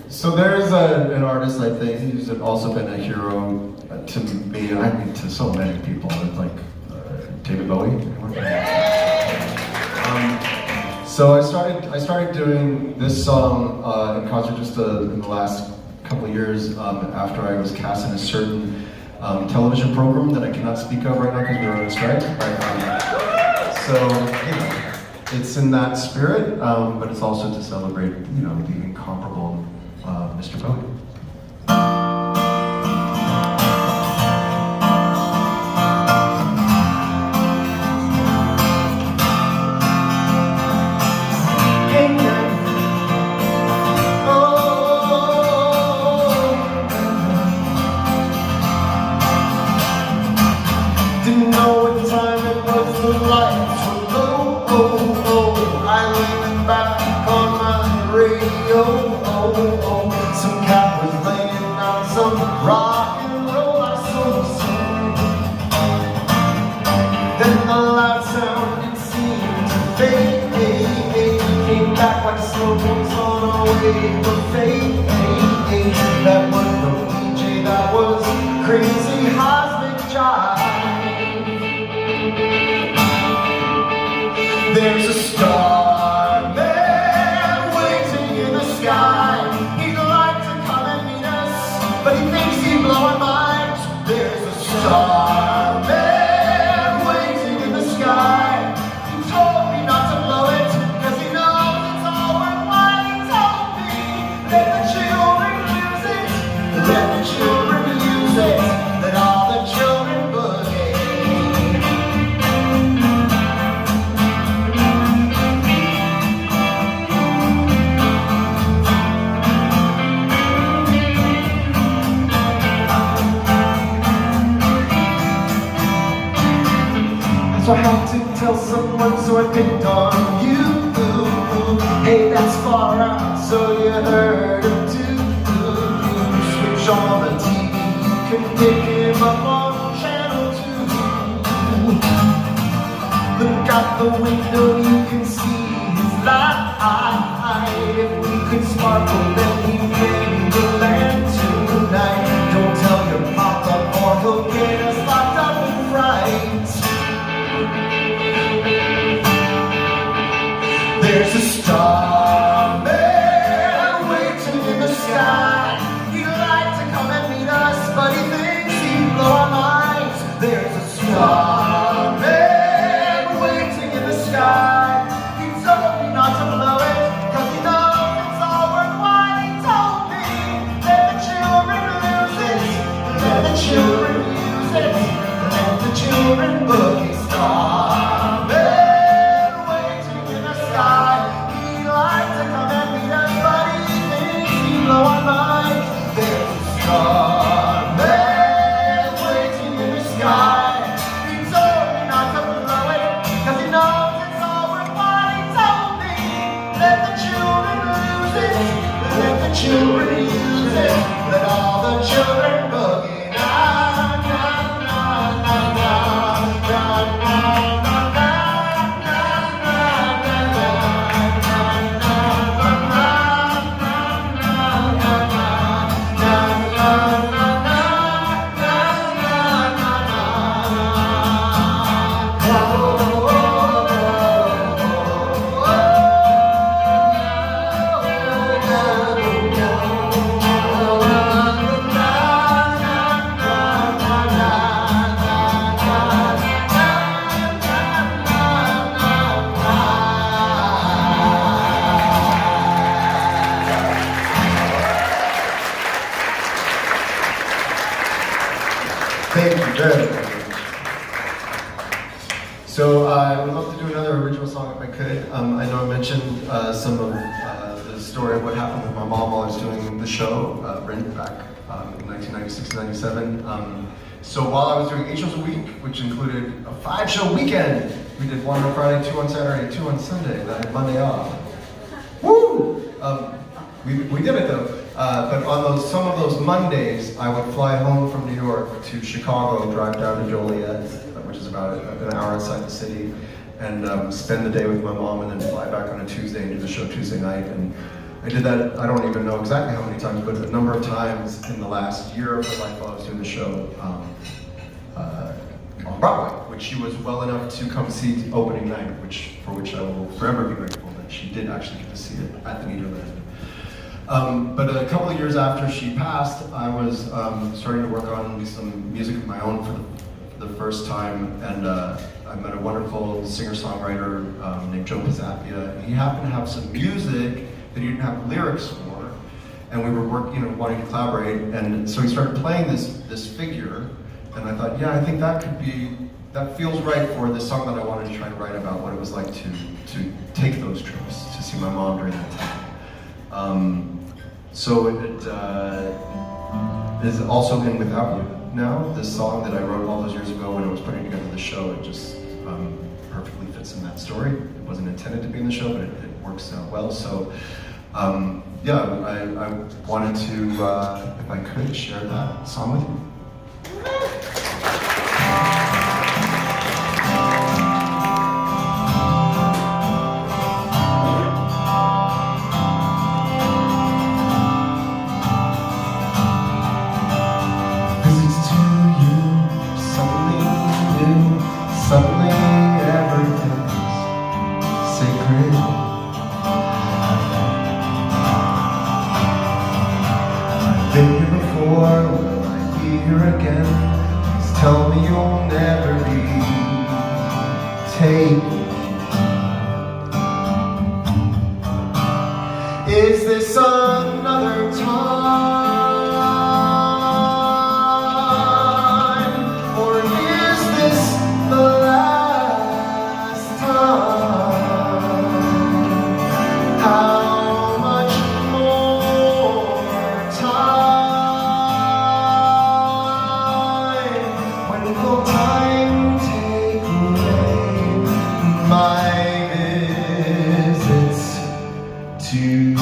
So there's an artist, I think, who's also been a hero to me, and I mean to so many people. It's like David Bowie. So I started doing this song in concert just in the last couple of years after I was cast in a certain television program that I cannot speak of right now because we were on a strike. So it's in that spirit, but it's also to celebrate, the incomparable Mr. Cohen. castle once on a wave of fate. That was no DJ, that was crazy cosmic jive. There's a starman waiting in the sky. He'd like to come and meet us, but he thinks he'd blow our minds. There's a starman waiting in the sky. He told me not to blow it, cause he knows it's all worthwhile. He told me, let the children use it, let the children use it, let all the children boogie. So I had to tell someone, so I picked on you. Hey, that's far out, so you heard him too. Switch on the TV, you can pick him up on channel 2. Look out the window, you can see his light. If we could sparkle, then he'd make the land tonight. Don't tell your papa or he'll get us locked up in fright. There's a starman waiting in the sky. He'd like to come and meet us, but he thinks he'd blow our minds. There's a starman waiting in the sky. He told me not to blow it, cause he knows it's all worthwhile. He told me, let the children lose it, let the children use it, let the children boogie. Starman waiting in the sky. He'd like to come and meet us, but he thinks he'd blow our minds. There's a starman waiting in the sky. He told me not to blow it, cause he knows it's all worthwhile. He told me, let the children lose it, let the children use it, let all the children boogie. Thank you very much. So I would love to do another original song if I could. I know I mentioned some of the story of what happened with my mom while I was doing the show, Rent, back in 1996-97. So while I was doing 8 shows a week, which included a 5-show weekend, we did 1 on Friday, 2 on Saturday, 2 on Sunday, and I had Monday off. Woo! We did it though. But on some of those Mondays, I would fly home from New York to Chicago, drive down to Joliet, which is about an hour outside the city, and spend the day with my mom, and then fly back on a Tuesday and do the show Tuesday night. And I did that, I don't even know exactly how many times, but a number of times in the last year of her life while I was doing the show on Broadway, which she was well enough to come see opening night, for which I will forever be grateful that she did actually get to see it at the Nederland. But a couple of years after she passed, I was starting to work on some music of my own for the first time, and I met a wonderful singer-songwriter named Joe Pizzapia, and he happened to have some music that he didn't have lyrics for, and we were wanting to collaborate, and so he started playing this figure, and I thought, yeah, I think that feels right for this song that I wanted to try and write about what it was like to take those trips, to see my mom during that time. So it is also in Without You now, this song that I wrote all those years ago when I was putting together the show. It just perfectly fits in that story. It wasn't intended to be in the show, but it works out well. So yeah, I wanted to, if I could, share that song with you. sacred. I've been here before, will I be here again? Please tell me you'll never be taken. Is this another time, or is this the last time? How much more time? When will time take away my visits to you?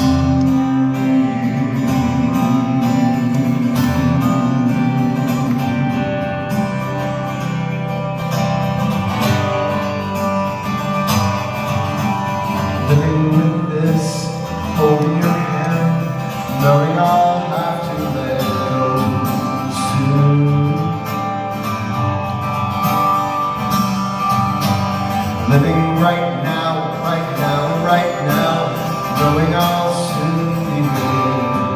Living with this, holding your hand, knowing I'll have to let go soon. Living right now, right now, right now, knowing I'll soon be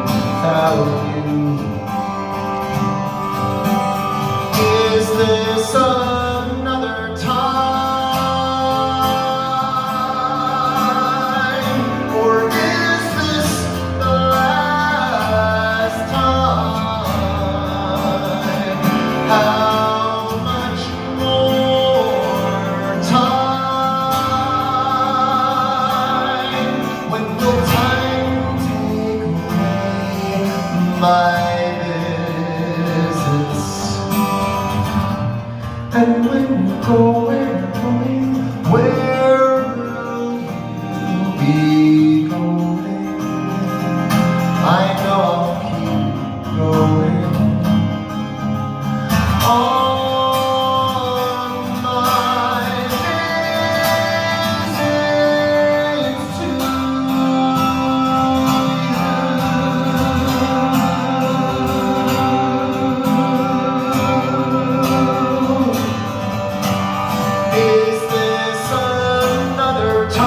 without you. Is this another time, or is this the last time? How much more time? When will time take away my visits? And when you go where you're going, where will you be going? I know I'll keep going on my visits to you. Is this another time,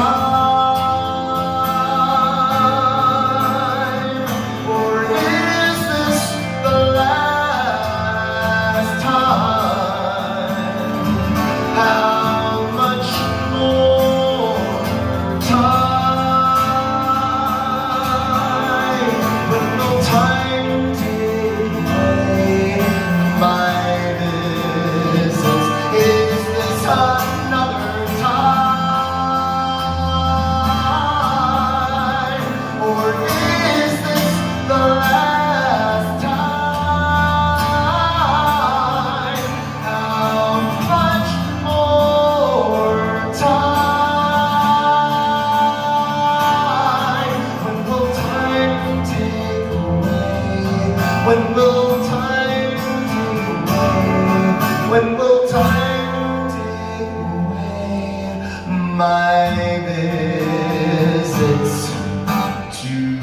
or is this the last time? How much more time? When will time take away my visits? Is this another time, or is this the last time? How much more time? When will time take away? When will time take away? When will time take away my visits to you?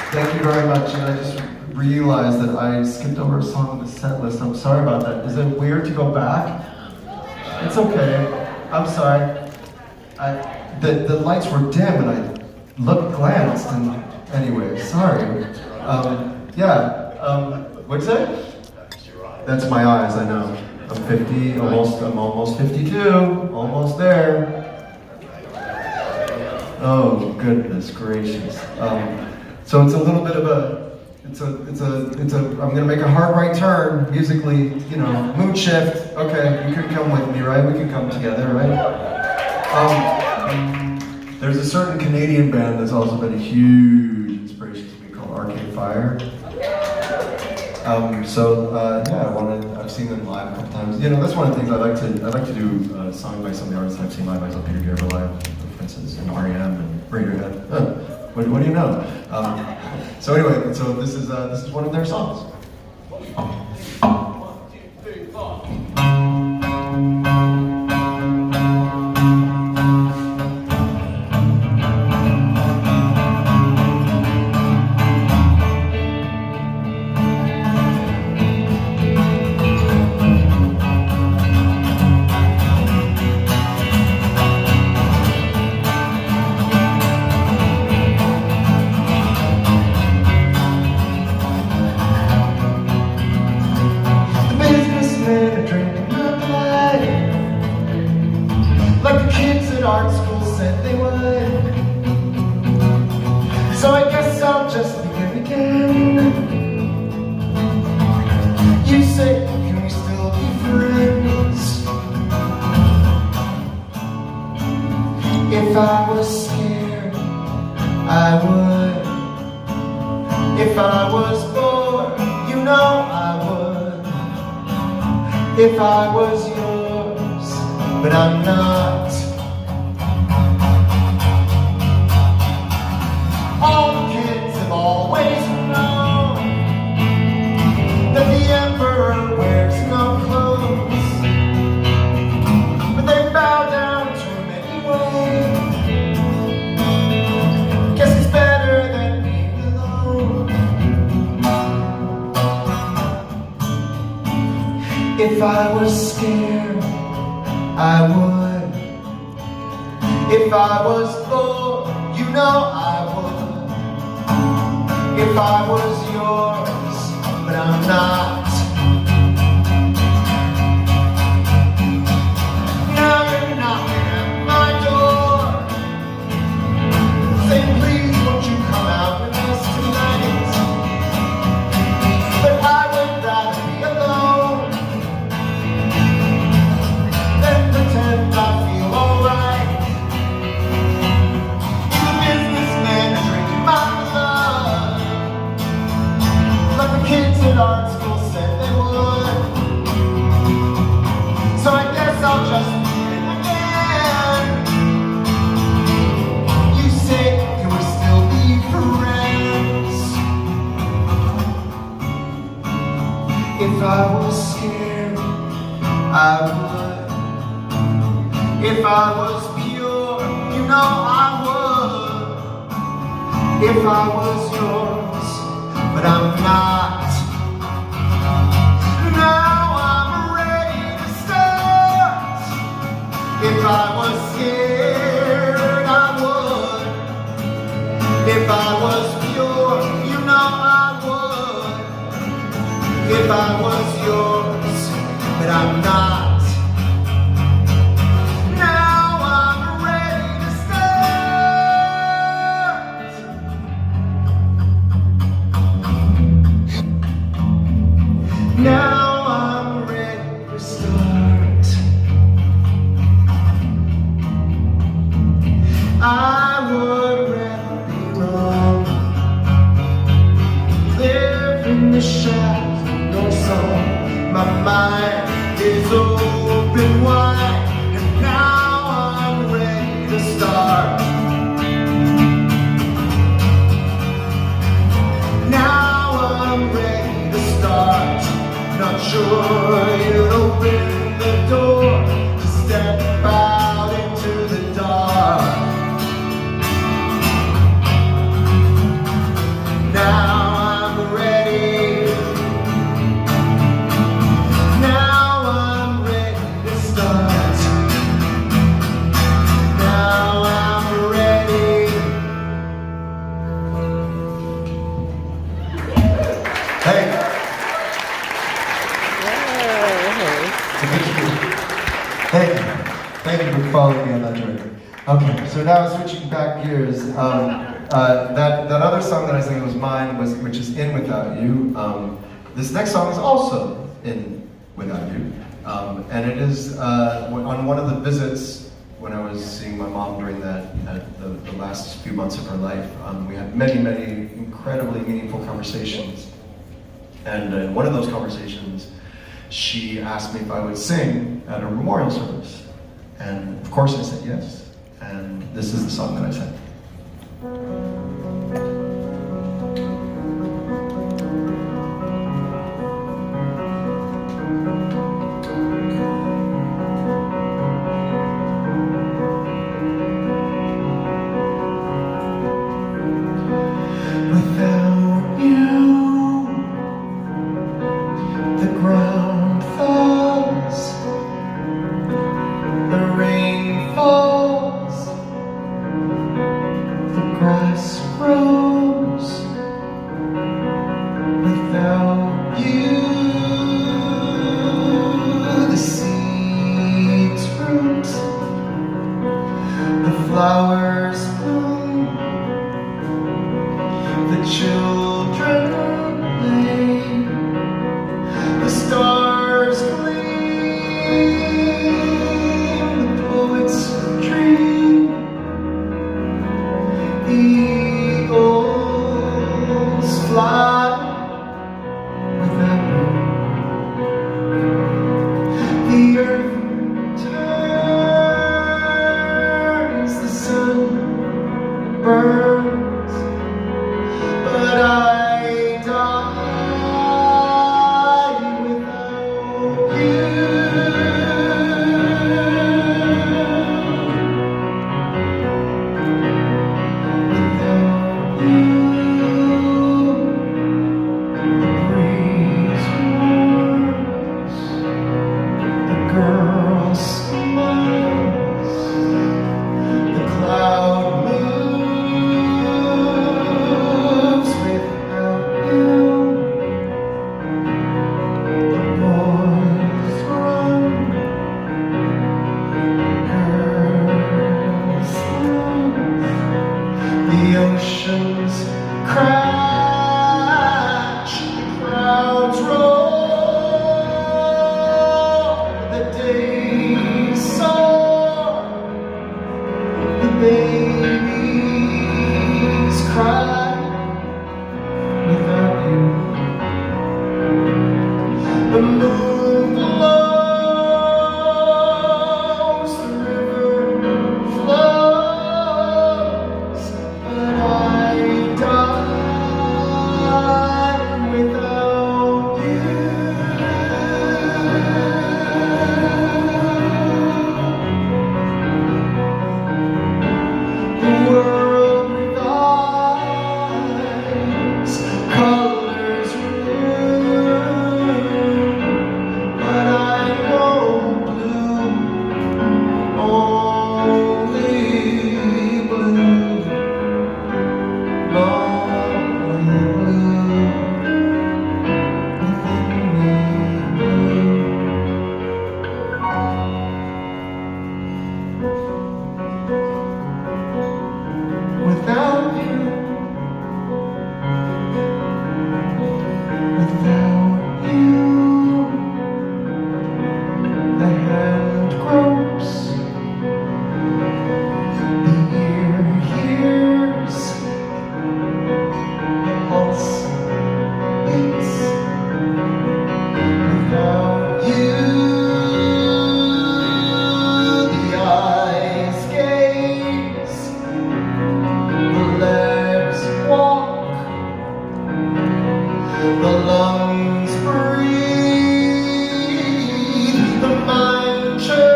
Thank you very much, and I just realized that I skipped over a song on the set list. I'm sorry about that. Is it weird to go back? It's okay. I'm sorry. The lights were dim, and I glanced, and anyway, sorry. What's that? That's my eyes. I know. I'm 50. I'm almost 52. Almost there. Oh goodness gracious. So it's a little bit of I'm gonna make a hard right turn musically, mood shift. Okay, you can come with me, right? We can come together, right? There's a certain Canadian band that's also been a huge inspiration to me called Arcade Fire. I've seen them live a couple times. That's one of the things I like to do songs by some of the artists I've seen live. I saw Peter Gabriel live, for instance, and R.E.M. and Radiohead. What do you know? So this is one of their songs. 1, 2, 3, 4. like the kids at art school said they would. So I guess I'll just begin again. You say, can we still be friends? If I was scared, I would. If I was bored, you know I would. If I was yours, but I'm not. All the kids have always known that the emperor wears no clothes, but they bow down to him anyway. Guess it's better than being alone. If I was scared, I would. If I was bored, you know I would. If I was yours, but I'm not. Now you're knocking at my door, saying, please won't you come out with us tonight? But I would rather be alone than pretend I feel alright. He's a businessman drinking my blood, like the kids at art school said they would. So I guess I'll just begin again. You say, can we still be friends? If I was scared, I would. If I was pure, you know I would. If I was yours, but I'm not. Now I'm ready to start. If I was scared, I would. If I was pure, you know I would. If I was yours, but I'm not. Now I'm ready to start. Now I'm ready to start. I would rather be wrong, live in the shadows of your song. My mind is open wide, and now I'm ready to start. Now I'm ready to start. Not sure you'll open the door to step out into the dark. Now I'm ready. Now I'm ready to start. Now I'm ready. Hey. Thank you. Thank you for following me on that journey. Okay, so now switching back gears. That other song that I sang was mine, which is In Without You. This next song is also In Without You. And it is on one of the visits when I was seeing my mom during the last few months of her life. We had many, many incredibly meaningful conversations. And in one of those conversations, she asked me if I would sing at a memorial service. And of course I said yes. And this is the song that I sang. Without you, the ground falls, the rain falls, the grass oceans crash, the crowds roar, the days soar, the babies cry without you. The moon glows, the river flows, but I die without you. The world revives, colors renew, but I know blue, only blue, lonely blue, within me blue. Without you, without you, the hand gropes, the ear hears, the pulse beats. Without you, the eyes gaze, the legs walk, the lungs breathe, the mind churns,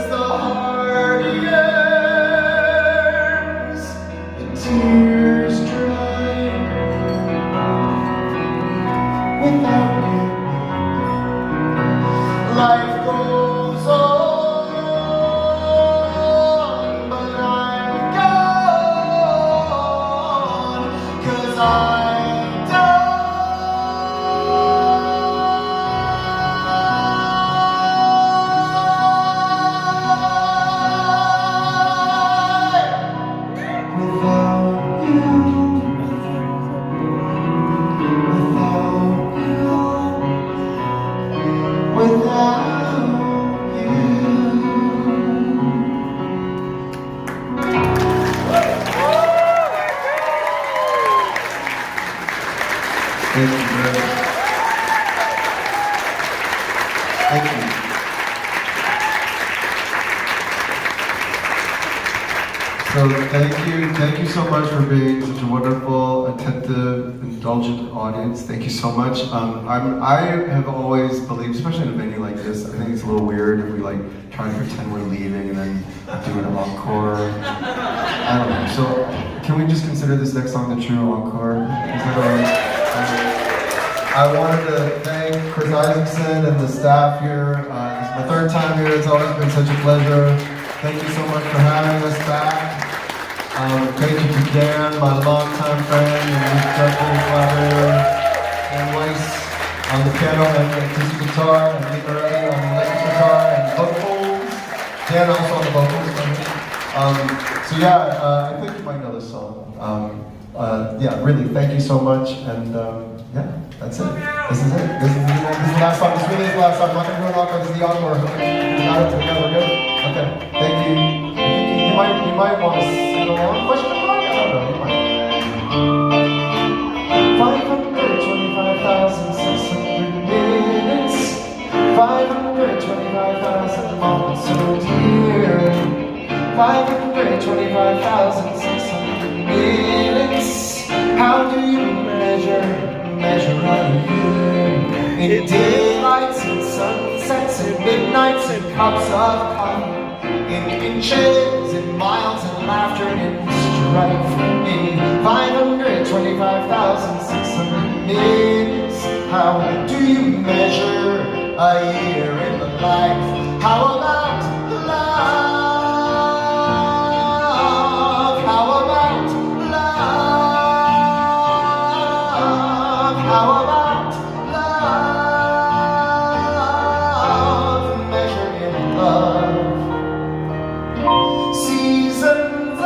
the heart yearns, the tears dry. Without you, life goes on, but I'm gone, 'cause I die without you, without you. Thank you, Daryl. Thank you. So thank you so much for being such a wonderful, attentive, indulgent audience. Thank you so much. I have always believed, especially in a venue like this, I think it's a little weird if we like try to pretend we're leaving and then do an encore. I don't know. So can we just consider this next song the true encore? Is that all right? I wanted to thank Chris Isaacson and the staff here. This is my third time here. It's always been such a pleasure. Thank you so much for having us back. Thank you to Dan, my longtime friend and instructor, collaborator, and Weiss on the piano and acoustic guitar, and Nick Moretti on the electric guitar and vocals. Dan also on the vocals. So yeah, I think you might know this song. Yeah, really, thank you so much, and yeah, that's it. This is it. This is the last song. This really is the last song. I'm not gonna do an encore. This is the encore. We got it. We're good. Okay. Thank you. You might want to sing along. Question mark? I don't know. You might. 525,600 minutes. 525,000 moments so dear. 525,600 minutes. How do you measure a year? In daylights and sunsets and midnights and cups of coffee. In inches, in miles, and laughter, and in strife. In 525,600 minutes. How do you measure a year in the life? How about love? How about love? How about love? Measured in love. Seasons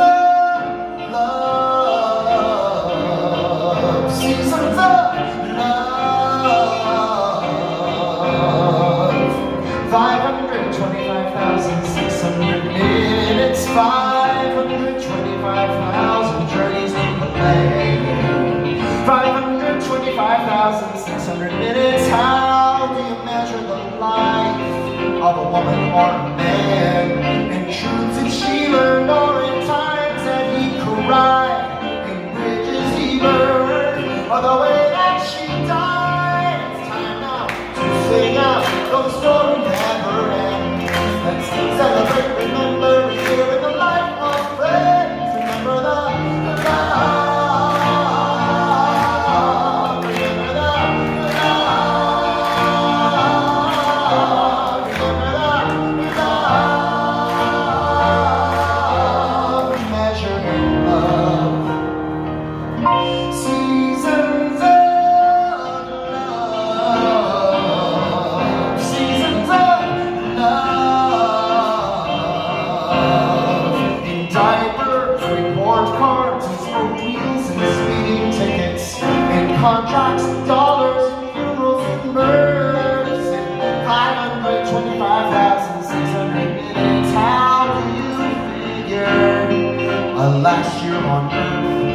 of a woman or a man, and truths that she learned, or in times that he cried, and bridges he burned, or the way that she died. It's time now to sing out, though the story never ends. Let's celebrate, remember, here in the life of friends. Remember the love. Remember the love. Remember the love. Measured in love. Seasons of love. Seasons of love. In diapers, report cards, and smoke wheels, and speeding tickets, and contracts, dollars, and funerals, and births, and 525,600 minutes. How do you figure a last year on Earth?